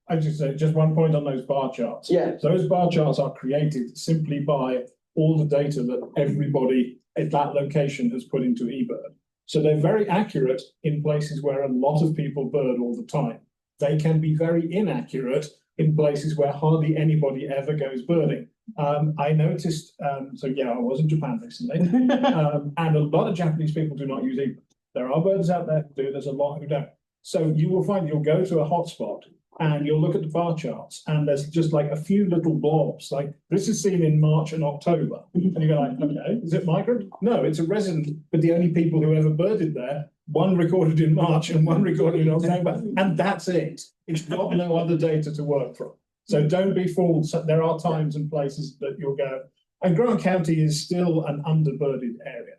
I just say just one point on those bar charts. Yeah. Those bar charts are created simply by all the data that everybody at that location has put into eBird. So they're very accurate in places where a lot of people bird all the time. They can be very inaccurate in places where hardly anybody ever goes birding. I noticed, so yeah, I was in Japan recently, and a lot of Japanese people do not use eBird. There are birds out there who do, there's a lot who don't. So you will find you'll go to a hotspot and you'll look at the bar charts, and there's just like a few little blobs, like this is seen in March and October. And you go like, okay, is it migrant? No, it's a resident, but the only people who ever birded there, one recorded in March and one recorded in October, and that's it. It's got no other data to work from. So don't be fooled. So there are times and places that you'll go, and Grant County is still an underbirded area.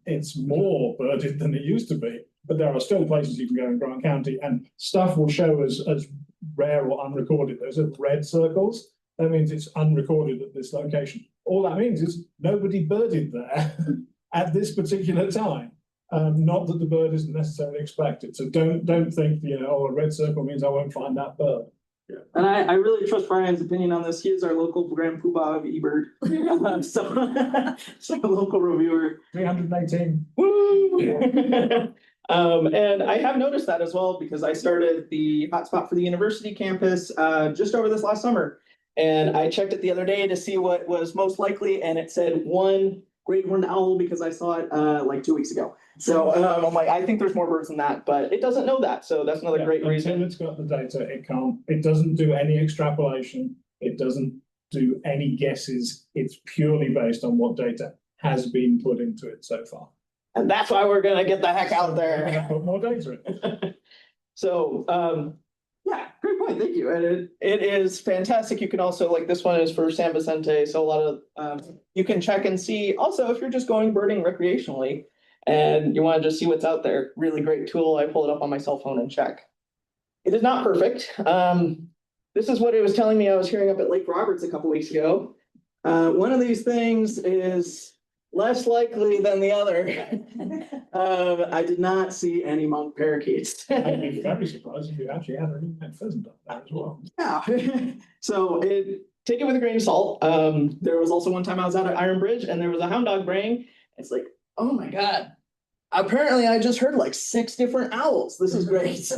It's more birded than it used to be, but there are still places you can go in Grant County, and stuff will show as rare or unrecorded. Those are red circles. That means it's unrecorded at this location. All that means is nobody birded there at this particular time. Not that the bird isn't necessarily expected. So don't think, you know, oh, a red circle means I won't find that bird. Yeah. And I really trust Brian's opinion on this. He is our local Grand Poobah of eBird. So a local reviewer. 318. Woo! And I have noticed that as well because I started the hotspot for the university campus just over this last summer. And I checked it the other day to see what was most likely, and it said one great horned owl because I saw it like 2 weeks ago. So I'm like, I think there's more birds than that, but it doesn't know that. So that's another great reason. Until it's got the data, it doesn't do any extrapolation. It doesn't do any guesses. It's purely based on what data has been put into it so far. And that's why we're going to get the heck out there. Put more data in. So, yeah, great point. Thank you. And it is fantastic. You can also, like this one is for San Vicente. So a lot of, you can check and see. Also, if you're just going birding recreationally and you want to just see what's out there, really great tool. I pull it up on my cell phone and check. It is not perfect. This is what it was telling me I was hearing up at Lake Roberts a couple weeks ago. One of these things is less likely than the other. I did not see any monk parakeets. I'd be very surprised if you actually had a red pheasant up there as well. Yeah. So take it with a grain of salt. There was also one time I was out at Iron Bridge and there was a hound dog braying. It's like, oh my God, apparently I just heard like 6 different owls. This is great.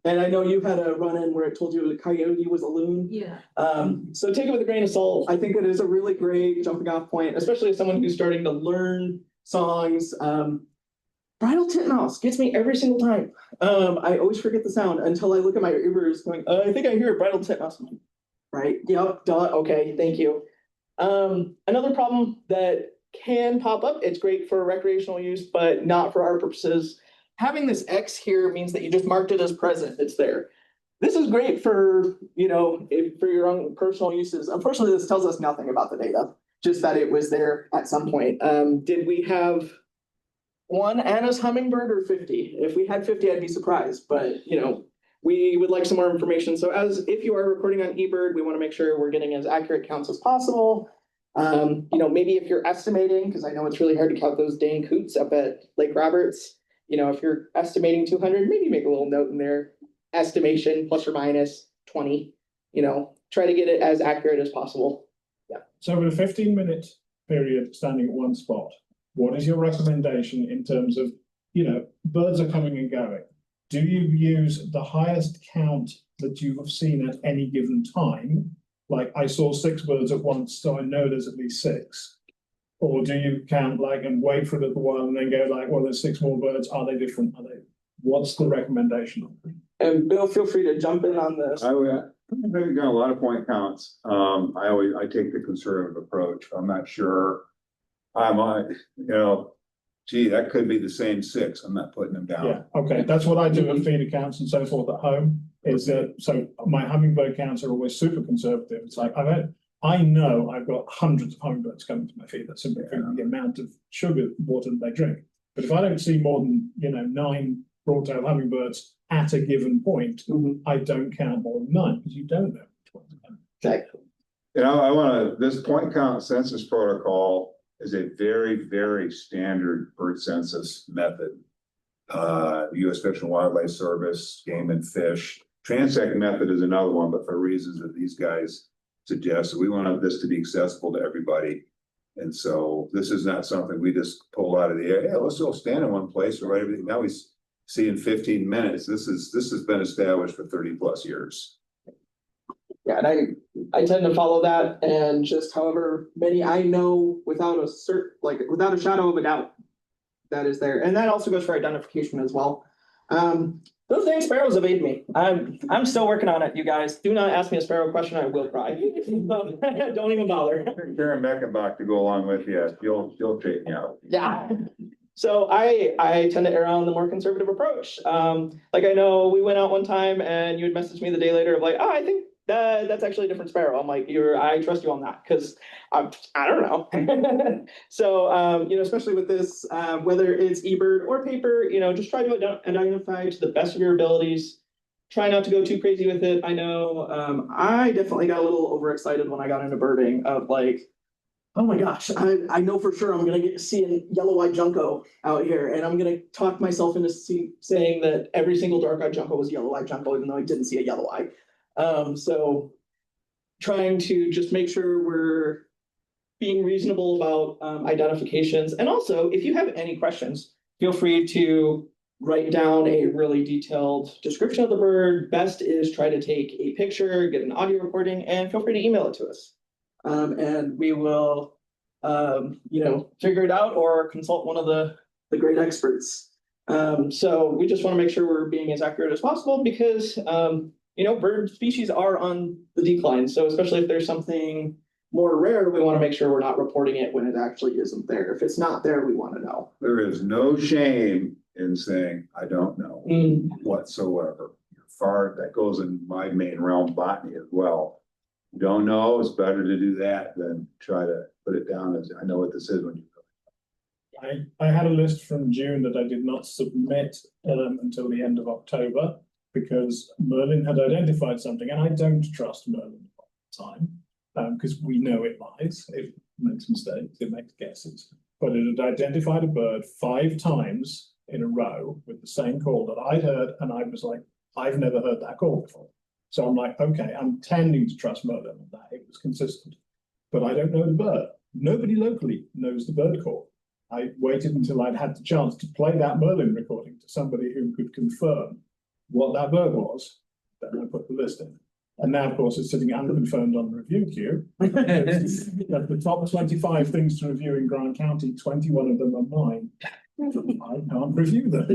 And I know you had a run-in where it told you a coyote was a loon. Yeah. So take it with a grain of salt. I think it is a really great jumping off point, especially as someone who's starting to learn songs. Bridal titmouse gets me every single time. I always forget the sound until I look at my Ubers going, I think I hear a bridal titmouse. Right, yep, duh, okay, thank you. Another problem that can pop up, it's great for recreational use, but not for our purposes. Having this X here means that you just marked it as present, it's there. This is great for, for your own personal uses. Unfortunately, this tells us nothing about the data, just that it was there at some point. Did we have one Anna's hummingbird or 50? If we had 50, I'd be surprised, but we would like some more information. So if you are recording on eBird, we want to make sure we're getting as accurate counts as possible. Maybe if you're estimating, because I know it's really hard to count those dang coots up at Lake Roberts, if you're estimating 200, maybe make a little note in there, estimation plus or minus 20, try to get it as accurate as possible. Yeah. So with a 15-minute period standing at one spot, what is your recommendation in terms of, birds are coming and going? Do you use the highest count that you have seen at any given time? Like I saw 6 birds at once, so I know there's at least 6. Or do you count and wait for a little while and then go well, there's 6 more birds. Are they different? What's the recommendation? And Bill, feel free to jump in on this. I've got a lot of point counts. I take the conservative approach. I'm not sure. That could be the same 6. I'm not putting them down. Yeah, okay. That's what I do at feeder counts and so forth at home. So my hummingbird counts are always super conservative. It's like I know I've got hundreds of hummingbirds coming to my feeder simply from the amount of sugar water that they drink. But if I don't see more than 9 broad-tailed hummingbirds at a given point, I don't count more than 9 because you don't know which ones are coming. Exactly. This point count census protocol is a very, very standard bird census method. U.S. Fish and Wildlife Service, Game and Fish. Transect method is another one, but for reasons that these guys suggest, we want this to be accessible to everybody. And so this is not something we just pull out of the air. Yeah, let's all stand in one place or write everything. Now we see in 15 minutes. This has been established for 30 plus years. Yeah, and I tend to follow that, and just however many I know without without a shadow of a doubt that is there. And that also goes for identification as well. Those dang sparrows evade me. I'm still working on it, you guys. Do not ask me a sparrow question, I will cry. Don't even bother. Karen Beckenbach to go along with you. You'll straighten you out. Yeah. So I tend to err on the more conservative approach. I know we went out one time and you had messaged me the day later of I think that's actually a different sparrow. I'm I trust you on that because I don't know. So, especially with this, whether it's eBird or paper, just try to identify to the best of your abilities. Try not to go too crazy with it. I know I definitely got a little overexcited when I got into birding of oh my gosh, I know for sure I'm going to see a yellow-eyed junco out here, and I'm going to talk myself into saying that every single dark-eyed junco was yellow-eyed junco, even though I didn't see a yellow eye. So trying to just make sure we're being reasonable about identifications. And also, if you have any questions, feel free to write down a really detailed description of the bird. Best is try to take a picture, get an audio recording, and feel free to email it to us. And we will, figure it out or consult one of the great experts. So we just want to make sure we're being as accurate as possible because, bird species are on the decline. So especially if there's something more rare, we want to make sure we're not reporting it when it actually isn't there. If it's not there, we want to know. There is no shame in saying, I don't know whatsoever. That goes in my main realm, botany as well. You don't know, it's better to do that than try to put it down as I know what this is when you go. I had a list from June that I did not submit until the end of October because Merlin had identified something, and I don't trust Merlin all the time because we know it lies, it makes mistakes, it makes guesses. But it had identified a bird 5 times in a row with the same call that I'd heard, and I was like, I've never heard that call before. So I'm like, okay, I'm tending to trust Merlin on that. It was consistent, but I don't know the bird. Nobody locally knows the bird call. I waited until I'd had the chance to play that Merlin recording to somebody who could confirm what that bird was. Then I put the list in. And now, of course, it's sitting unconfirmed on the review queue. The top 25 things to review in Grant County, 21 of them are mine. I can't review them.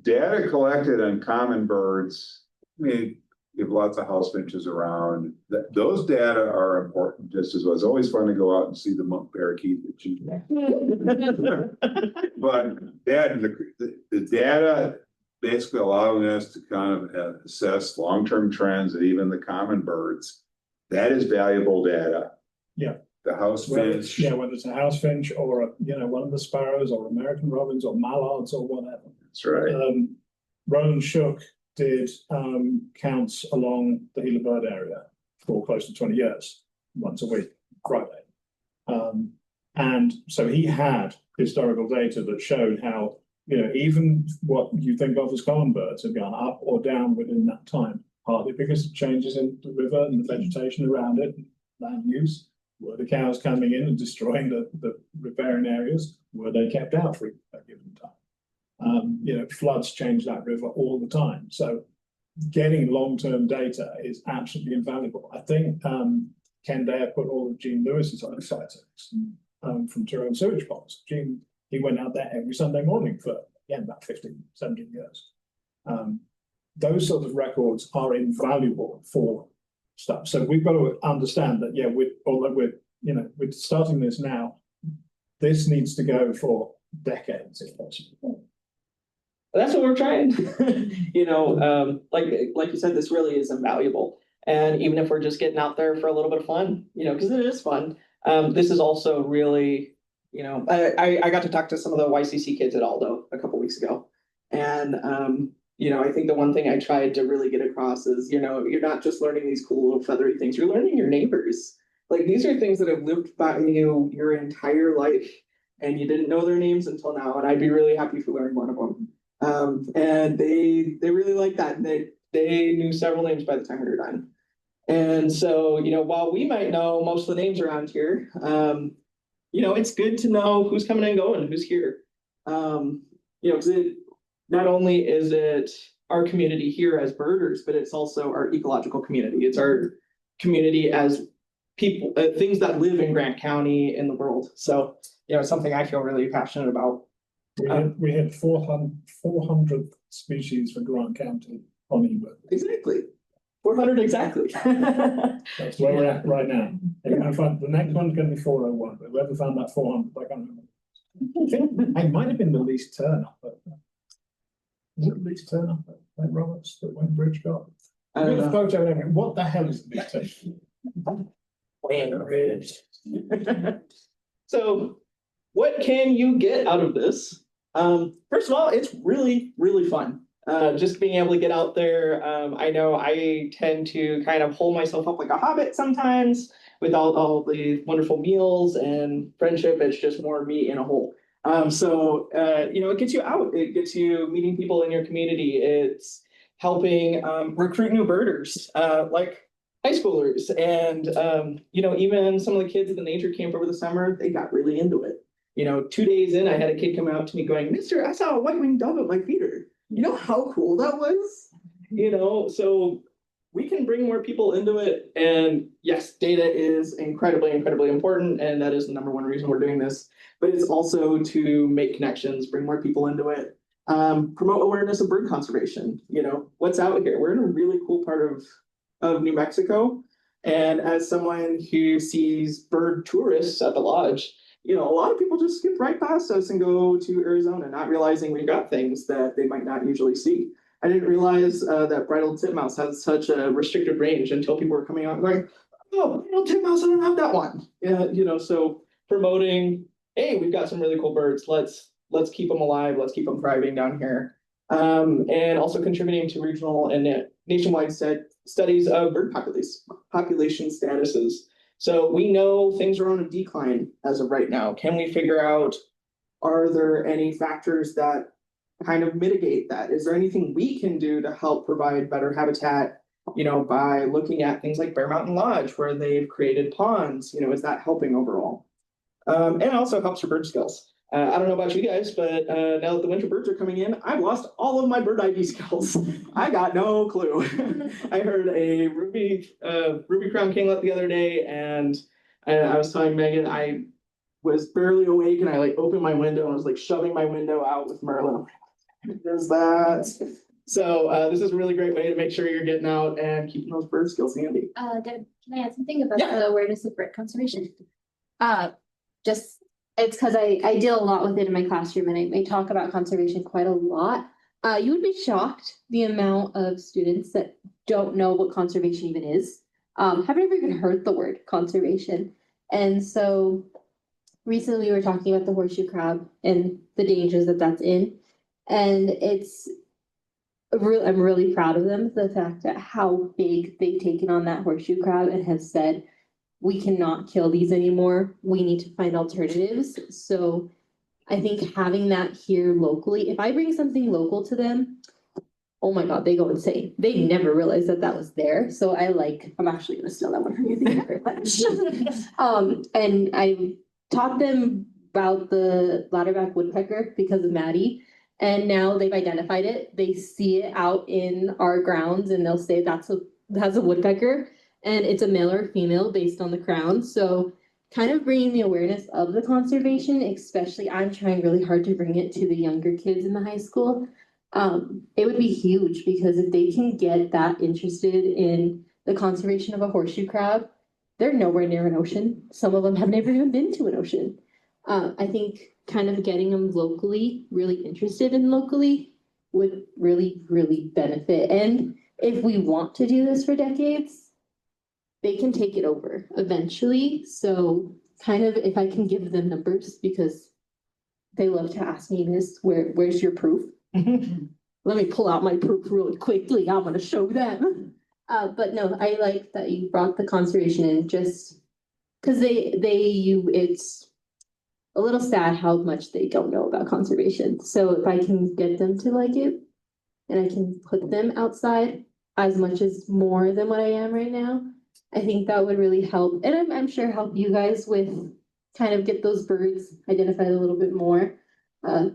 Data collected on common birds, we have lots of house finches around. Those data are important just as well. It's always fun to go out and see the monk parakeet that you. But the data basically allowing us to kind of assess long-term trends and even the common birds. That is valuable data. Yeah. The house finch. Yeah, whether it's a house finch or one of the sparrows or American robins or mallards or whatever. That's right. Roland Shook did counts along the Gila bird area for close to 20 years, once a week, Friday. And so he had historical data that showed how, even what you think of as common birds have gone up or down within that time, partly because of changes in the river and the vegetation around it, land use. Were the cows coming in and destroying the riparian areas? Were they kept out for a given time? Floods change that river all the time. So getting long-term data is absolutely invaluable. I think Ken Dare put all of Gene Lewis's own sightings from Tyrone sewage ponds. He went out there every Sunday morning for, again, about 15, 17 years. Those sort of records are invaluable for stuff. So we've got to understand that, although we're starting this now, this needs to go for decades if possible. That's what we're trying. Like you said, this really is invaluable. And even if we're just getting out there for a little bit of fun, because it is fun, this is also really, I got to talk to some of the YCC kids at Aldo a couple weeks ago. And, I think the one thing I tried to really get across is, you're not just learning these cool little feathery things, you're learning your neighbors. Like, these are things that have lived by you your entire life, and you didn't know their names until now. And I'd be really happy if you learned one of them. And they really like that. And they knew several names by the time we were done. And so, while we might know most of the names around here, it's good to know who's coming and going, who's here. Because not only is it our community here as birders, but it's also our ecological community. It's our community as people, things that live in Grant County in the world. So, it's something I feel really passionate about. We had 400 species for Grant County on eBird. Exactly. 400 exactly. That's where we're at right now. The next one's going to be 401, but whoever found that 400, I can't remember. It might have been the least turn up. Was it the least turn up at St. Roberts that Wayne Bridge got? I don't know. Photo and everything. What the hell is the least turn? Wayne Bridge. So, what can you get out of this? First of all, it's really, really fun. Just being able to get out there. I know I tend to kind of hold myself up like a hobbit sometimes with all the wonderful meals and friendship. It's just more me in a hole. It gets you out. It gets you meeting people in your community. It's helping recruit new birders, like high schoolers. And, even some of the kids at the nature camp over the summer, they got really into it. 2 days in, I had a kid come out to me going, "Mister, I saw a white-winged dove at my feeder. You know how cool that was?" So we can bring more people into it. And yes, data is incredibly, incredibly important. And that is the number one reason we're doing this. But it's also to make connections, bring more people into it, promote awareness of bird conservation. What's out here? We're in a really cool part of New Mexico. And as someone who sees bird tourists at the lodge, a lot of people just skip right past us and go to Arizona, not realizing we've got things that they might not usually see. I didn't realize that bridled titmouse has such a restricted range until people were coming out and going, "Oh, bridled titmouse, I don't have that one." So promoting, hey, we've got some really cool birds. Let's keep them alive. Let's keep them thriving down here. And also contributing to regional and nationwide studies of bird population statuses. So we know things are on a decline as of right now. Can we figure out, are there any factors that kind of mitigate that? Is there anything we can do to help provide better habitat by looking at things like Bear Mountain Lodge, where they've created ponds, is that helping overall? And it also helps your bird skills. I don't know about you guys, but now that the winter birds are coming in, I've lost all of my bird ID skills. I got no clue. I heard a ruby crown kinglet the other day, and I was telling Megan I was barely awake, and I like opened my window and I was like shoving my window out with Merlin. There's that. So this is a really great way to make sure you're getting out and keeping those bird skills handy. Deb, can I add something about Yeah. the awareness of bird conservation? Just, it's because I deal a lot with it in my classroom and I talk about conservation quite a lot. You would be shocked the amount of students that don't know what conservation even is. Have never even heard the word conservation. And so recently we were talking about the horseshoe crab and the dangers that that's in. And I'm really proud of them, the fact that how big they've taken on that horseshoe crab and have said, we cannot kill these anymore. We need to find alternatives. So I think having that here locally, if I bring something local to them, oh my God, they go insane. They never realized that that was there. So I'm actually gonna steal that one from you. Thank you very much. And I taught them about the ladderback woodpecker because of Madi. And now they've identified it. They see it out in our grounds and they'll say that's a woodpecker and it's a male or female based on the crown. So kind of bringing the awareness of the conservation, especially I'm trying really hard to bring it to the younger kids in the high school. It would be huge because if they can get that interested in the conservation of a horseshoe crab, they're nowhere near an ocean. Some of them have never even been to an ocean. I think kind of getting them really interested in locally would really, really benefit. And if we want to do this for decades, they can take it over eventually. So kind of if I can give them numbers, because they love to ask me this, where's your proof? Let me pull out my proof really quickly. I'm gonna show them. But no, I like that you brought the conservation in just because it's a little sad how much they don't know about conservation. So if I can get them to like it and I can put them outside as much as more than what I am right now, I think that would really help. And I'm sure help you guys with kind of get those birds identified a little bit more.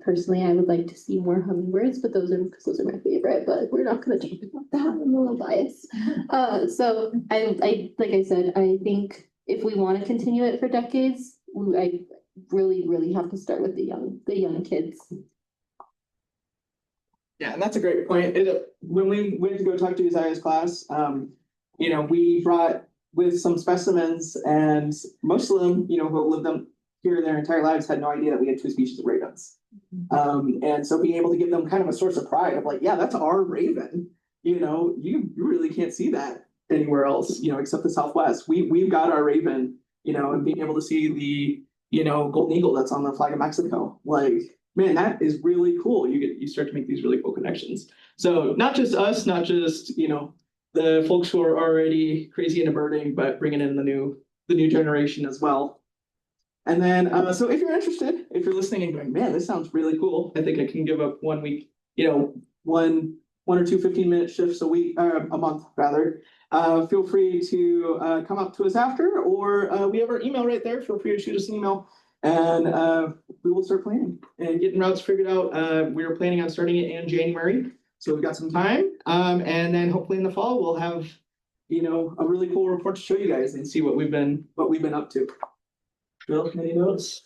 Personally, I would like to see more hummingbirds, but those are my favorite, but we're not gonna talk about that. I'm a little biased. So I like I said, I think if we want to continue it for decades, I really, really have to start with the young kids. Yeah, and that's a great point. When we went to go talk to Isaiah's class, we brought with some specimens, and most of them, who lived them here their entire lives had no idea that we had 2 species of ravens. And so being able to give them kind of a source of pride of like, yeah, that's our raven. You really can't see that anywhere else, except the Southwest. We've got our raven, and being able to see the golden eagle that's on the flag of Mexico. Like, man, that is really cool. You start to make these really cool connections. So not just us, not just, the folks who are already crazy into birding, but bringing in the new generation as well. And then, so if you're interested, if you're listening and going, man, this sounds really cool, I think I can give up 1 week, one or two 15-minute shifts a month rather. Feel free to come up to us after, or we have our email right there. Feel free to shoot us an email, and we will start planning and getting routes figured out. We were planning on starting it in January, so we've got some time. And then hopefully in the fall we'll have, a really cool report to show you guys and see what we've been up to. Bill, any notes?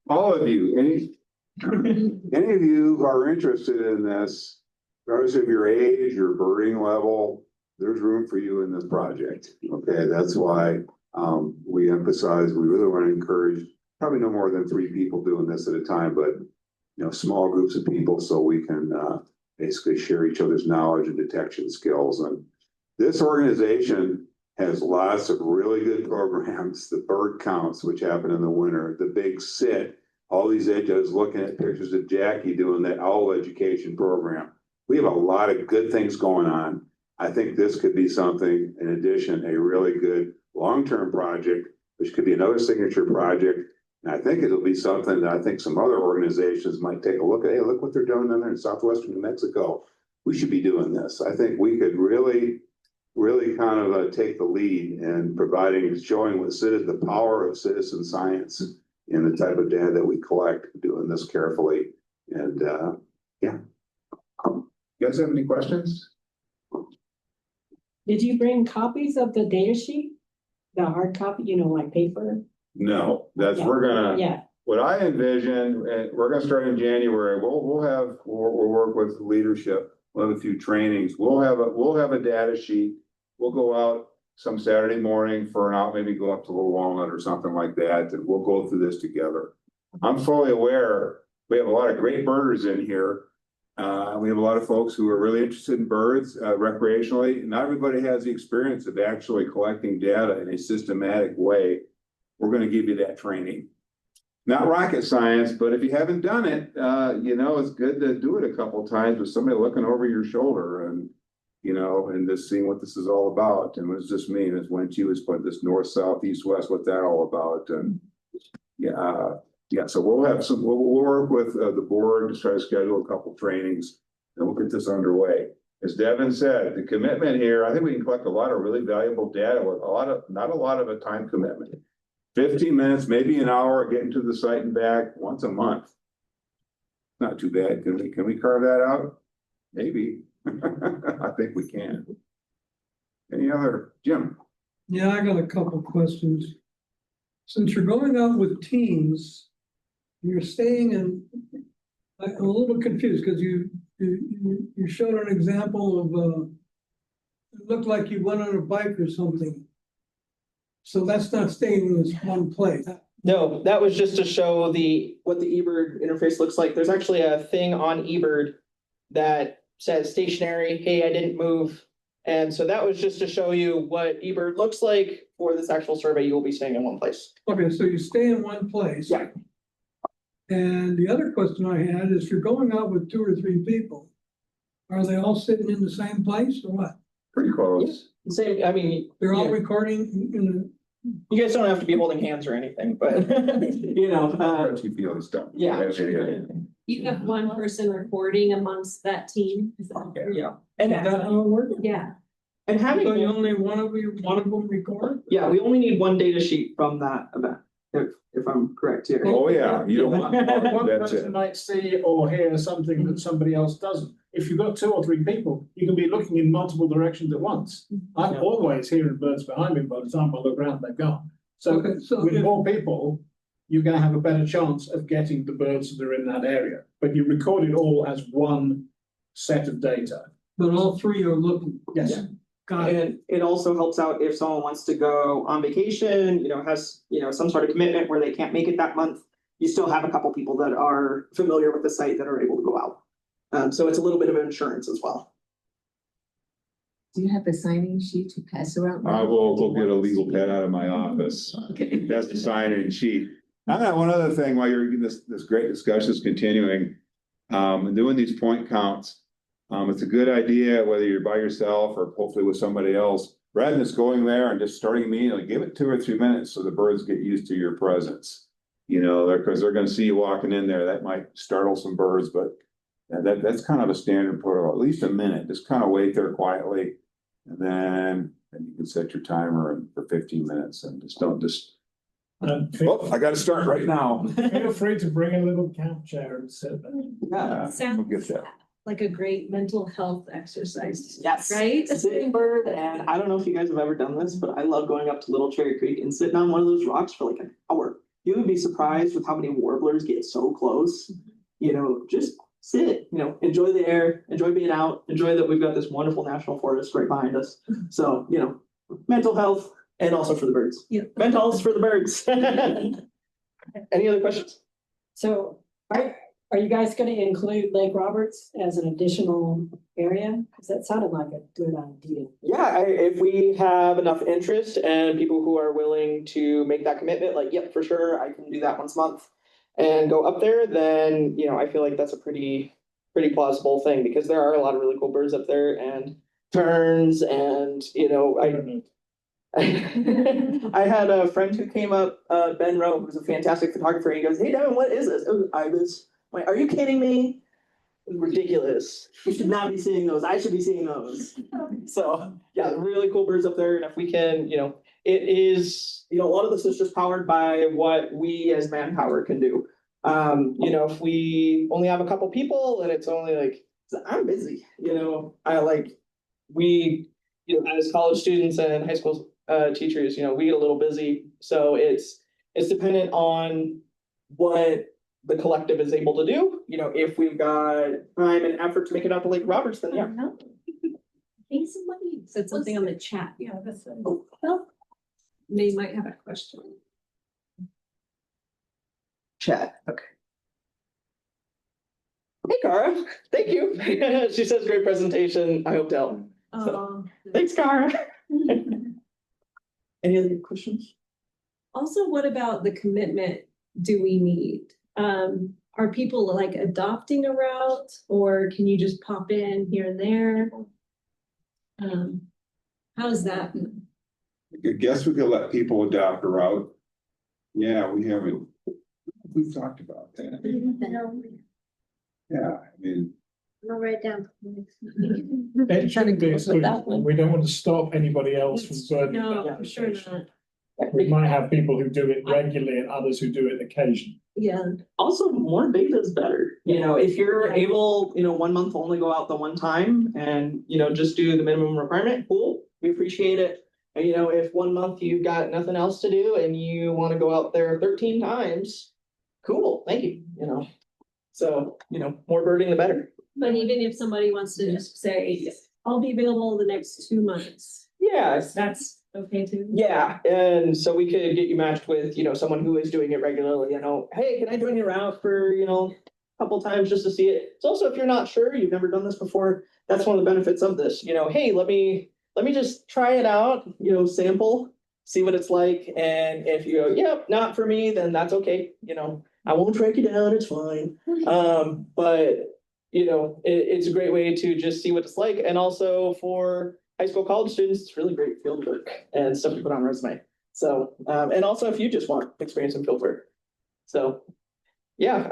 All of you, any of you who are interested in this, regardless of your age, your birding level, there's room for you in this project. Okay, that's why we emphasize, we really want to encourage probably no more than 3 people doing this at a time, but small groups of people so we can basically share each other's knowledge and detection skills. And this organization has lots of really good programs. The bird counts, which happen in the winter, the big sit, all these edges looking at pictures of Jackie doing that owl education program. We have a lot of good things going on. I think this could be something, in addition, a really good long-term project, which could be another signature project. And I think it'll be something that I think some other organizations might take a look at. Hey, look what they're doing down there in southwestern New Mexico. we should be doing this. I think we could really kind of take the lead in showing the power of citizen science in the type of data that we collect, doing this carefully. And yeah. You guys have any questions? Did you bring copies of the data sheet? The hard copy, like paper? No, Yeah. we're gonna. Yeah. What I envision, and we're gonna start in January, we'll work with leadership, we'll have a few trainings, we'll have a data sheet. We'll go out some Saturday morning for an hour, maybe go up to Little Walnut or something like that, and we'll go through this together. I'm fully aware, we have a lot of great birders in here. We have a lot of folks who are really interested in birds recreationally. Not everybody has the experience of actually collecting data in a systematic way. We're gonna give you that training. Not rocket science, but if you haven't done it, it's good to do it a couple times with somebody looking over your shoulder and just seeing what this is all about. And what does this mean? Is when she was put this north, south, east, west, what's that all about? And so we'll work with the board to try to schedule a couple trainings and we'll get this underway. As Devyn said, the commitment here, I think we can collect a lot of really valuable data with not a lot of a time commitment. 15 minutes, maybe an hour, getting to the site and back once a month. Not too bad. Can we carve that out? Maybe. I think we can. Any other, Jim? Yeah, I got a couple questions. Since you're going out with teams, you're staying in, I'm a little confused because you showed an example of, it looked like you went on a bike or something. So that's not staying in this one place. No, that was just to show what the eBird interface looks like. There's actually a thing on eBird that says stationary, hey, I didn't move. And so that was just to show you what eBird looks like for this actual survey. You will be staying in one place. Okay, so you stay in one place. Yeah. And the other question I had is, you're going out with 2 or 3 people. Are they all sitting in the same place or what? Pretty close. Same, I mean, They're all recording in you guys don't have to be holding hands or anything, but You feel this stuff. Yeah. You have one person recording amongst that team? Is that- Yeah. And is that how it works? Yeah. and having So you only one of them record? yeah, we only need one data sheet from that event, if I'm correct here. Oh, yeah, you don't want, One that's it. person might see or hear something that somebody else doesn't. If you've got 2 or 3 people, you can be looking in multiple directions at once. I'm always hearing birds behind me by the time I look around, they've gone. So Okay, so with if- more people, you're gonna have a better chance of getting the birds that are in that area. But you record it all as one set of data. But all 3 are looking. Yes. Yeah. Got it. And it also helps out if someone wants to go on vacation, has, some sort of commitment where they can't make it that month. You still have a couple people that are familiar with the site that are able to go out. So it's a little bit of insurance as well. Do you have a signing sheet to pass around? I will go get a legal pad out of my office. Okay. That's the sign-in sheet. I got one other thing while you're this great discussion is continuing. And doing these point counts. It's a good idea whether you're by yourself or hopefully with somebody else. Rather than just going there and just starting a meeting, give it 2 or 3 minutes so the birds get used to your presence. Because they're going to see you walking in there. That might startle some birds, but that's kind of a standard protocol. At least a minute. Just kind of wait there quietly, and then you can set your timer for 15 minutes and don't. I got to start right now. Feel free to bring a little camp chair and sit there. Yeah. We'll get that. Like a great mental health exercise. Yes. Right? Sitting bird, and I don't know if you guys have ever done this, but I love going up to Little Cherry Creek and sitting on one of those rocks for like an hour. You would be surprised with how many warblers get so close. Just sit, enjoy the air, enjoy being out, enjoy that we've got this wonderful national forest right behind us. So, mental health and also for the birds. Yeah. Mental health for the birds. Any other questions? So are you guys gonna include Lake Roberts as an additional area? Because that sounded like a good idea. Yeah, if we have enough interest and people who are willing to make that commitment, like, yep, for sure, I can do that once a month and go up there, then, I feel like that's a pretty plausible thing because there are a lot of really cool birds up there and terns and, I had a friend who came up, Ben Rowe, who's a fantastic photographer, and he goes, "Hey, Devyn, what is this?" "Oh, ibis." I'm like, "Are you kidding me?" ridiculous. You should not be seeing those. I should be seeing those. So, yeah, really cool birds up there. And if we can, it is, a lot of this is just powered by what we as manpower can do. If we only have a couple people and it's only like, I'm busy, as college students and high school teachers, we get a little busy. So it's dependent on what the collective is able to do. If we've got time and effort to make it out to Lake Roberts, then yeah. Hey, somebody said something on the chat. Yeah, that's well, they might have a question. Chat, okay. Hey, Cara, thank you. She says great presentation. I hope to help. So, thanks, Cara. Any other questions? Also, what about the commitment do we need? Are people like adopting a route, or can you just pop in here and there? How's that? I guess we could let people adopt a route. Yeah, we've talked about that. Yeah, I mean. I'll write down. It shouldn't be exclusive. We don't want to stop anybody else from burning. No, for sure not. We might have people who do it regularly and others who do it occasionally. Yeah. Also, more data is better. If you're able, 1 month only go out the one time and, just do the minimum requirement, cool, we appreciate it. And, if 1 month you've got nothing else to do and you want to go out there 13 times, cool, thank you, So, more birding the better. But even if somebody wants to just say, I'll be available the next 2 months. Yeah. That's okay too. Yeah, and so we could get you matched with, someone who is doing it regularly, hey, can I join your route for, a couple times just to see it? It's also, if you're not sure, you've never done this before, that's one of the benefits of this, hey, let me just try it out, sample, see what it's like. And if you go, yep, not for me, then that's okay. I won't track you down, it's fine. But it's a great way to just see what it's like. And also for high school, college students, it's really great field work and stuff to put on a resume. So, and also if you just want experience in field work. So, yeah,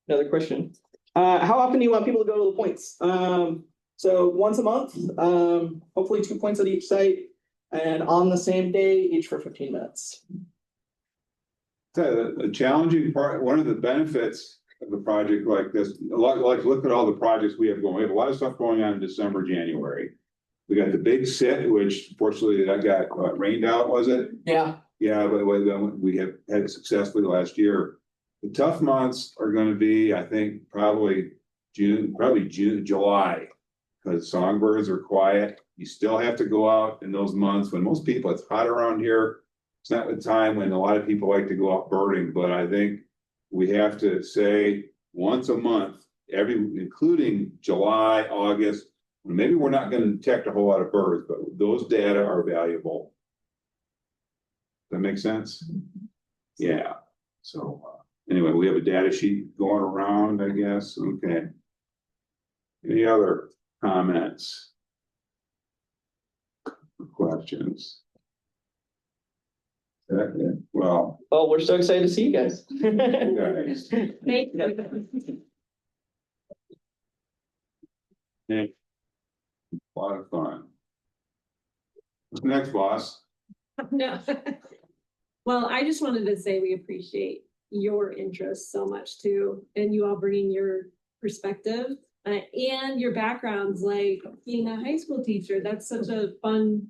another question. How often do you want people to go to the points? So once a month, hopefully 2 points at each site, and on the same day, each for 15 minutes. The challenging part, one of the benefits of a project like this, look at all the projects we have going. We have a lot of stuff going on in December, January. We got the big sit, which fortunately that got rained out, was it? Yeah. Yeah, but we have had successfully last year. The tough months are going to be, I think, probably June, July, because songbirds are quiet. You still have to go out in those months when most people, it's hot around here. It's not the time when a lot of people like to go out birding, but I think we have to say once a month, including July, August. Maybe we're not going to detect a whole lot of birds, but those data are valuable. Does that make sense? Yeah. So anyway, we have a data sheet going around, I guess. Okay. Any other comments? Questions? Well, we're so excited to see you guys. guys. Thank you. Yeah. A lot of fun. What's next, boss? No. Well, I just wanted to say we appreciate your interest so much too, and you all bringing your perspective and your backgrounds, like being a high school teacher. That's such a fun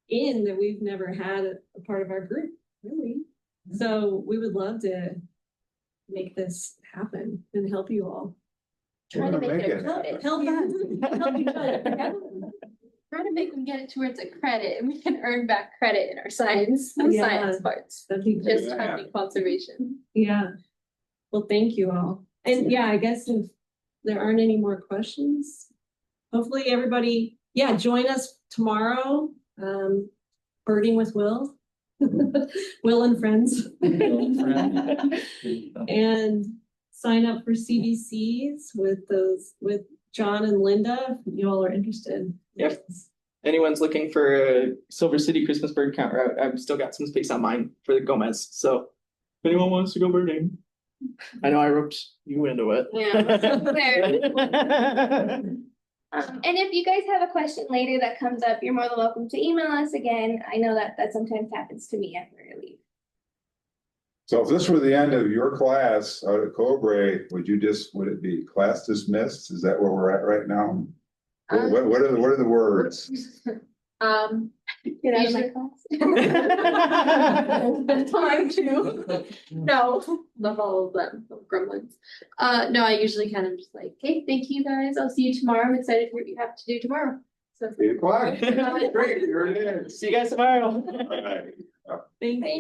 that we've never had a part of our group, really. So we would love to make this happen and help you all. Try to make it a credit. Help us. Help each other. Try to make them get it towards a credit, and we can earn back credit in our science, science parts. That'd be great. Just having conservation. Yeah. Well, thank you all. And yeah, I guess if there aren't any more questions, hopefully everybody, join us tomorrow. Birding with Will. Will and friends. And sign up for CBCs with John and Linda if you all are interested. Yep. Anyone's looking for a Silver City Christmas bird count route, I've still got some space on mine for the Gomez. So if anyone wants to go birding, I know I roped you into it. Yeah. And if you guys have a question later that comes up, you're more than welcome to email us again. I know that sometimes happens to me after I leave. So if this were the end of your class out at Cobre, would it be class dismissed? Is that where we're at right now? What are the words? Get out of my class. Been time to. No, love all of them, gremlins. No, I usually kind of just like, okay, thank you guys. I'll see you tomorrow. I'm excited for what you have to do tomorrow. So 8 o'clock. Great, you're in. See you guys tomorrow. All right. Thank you.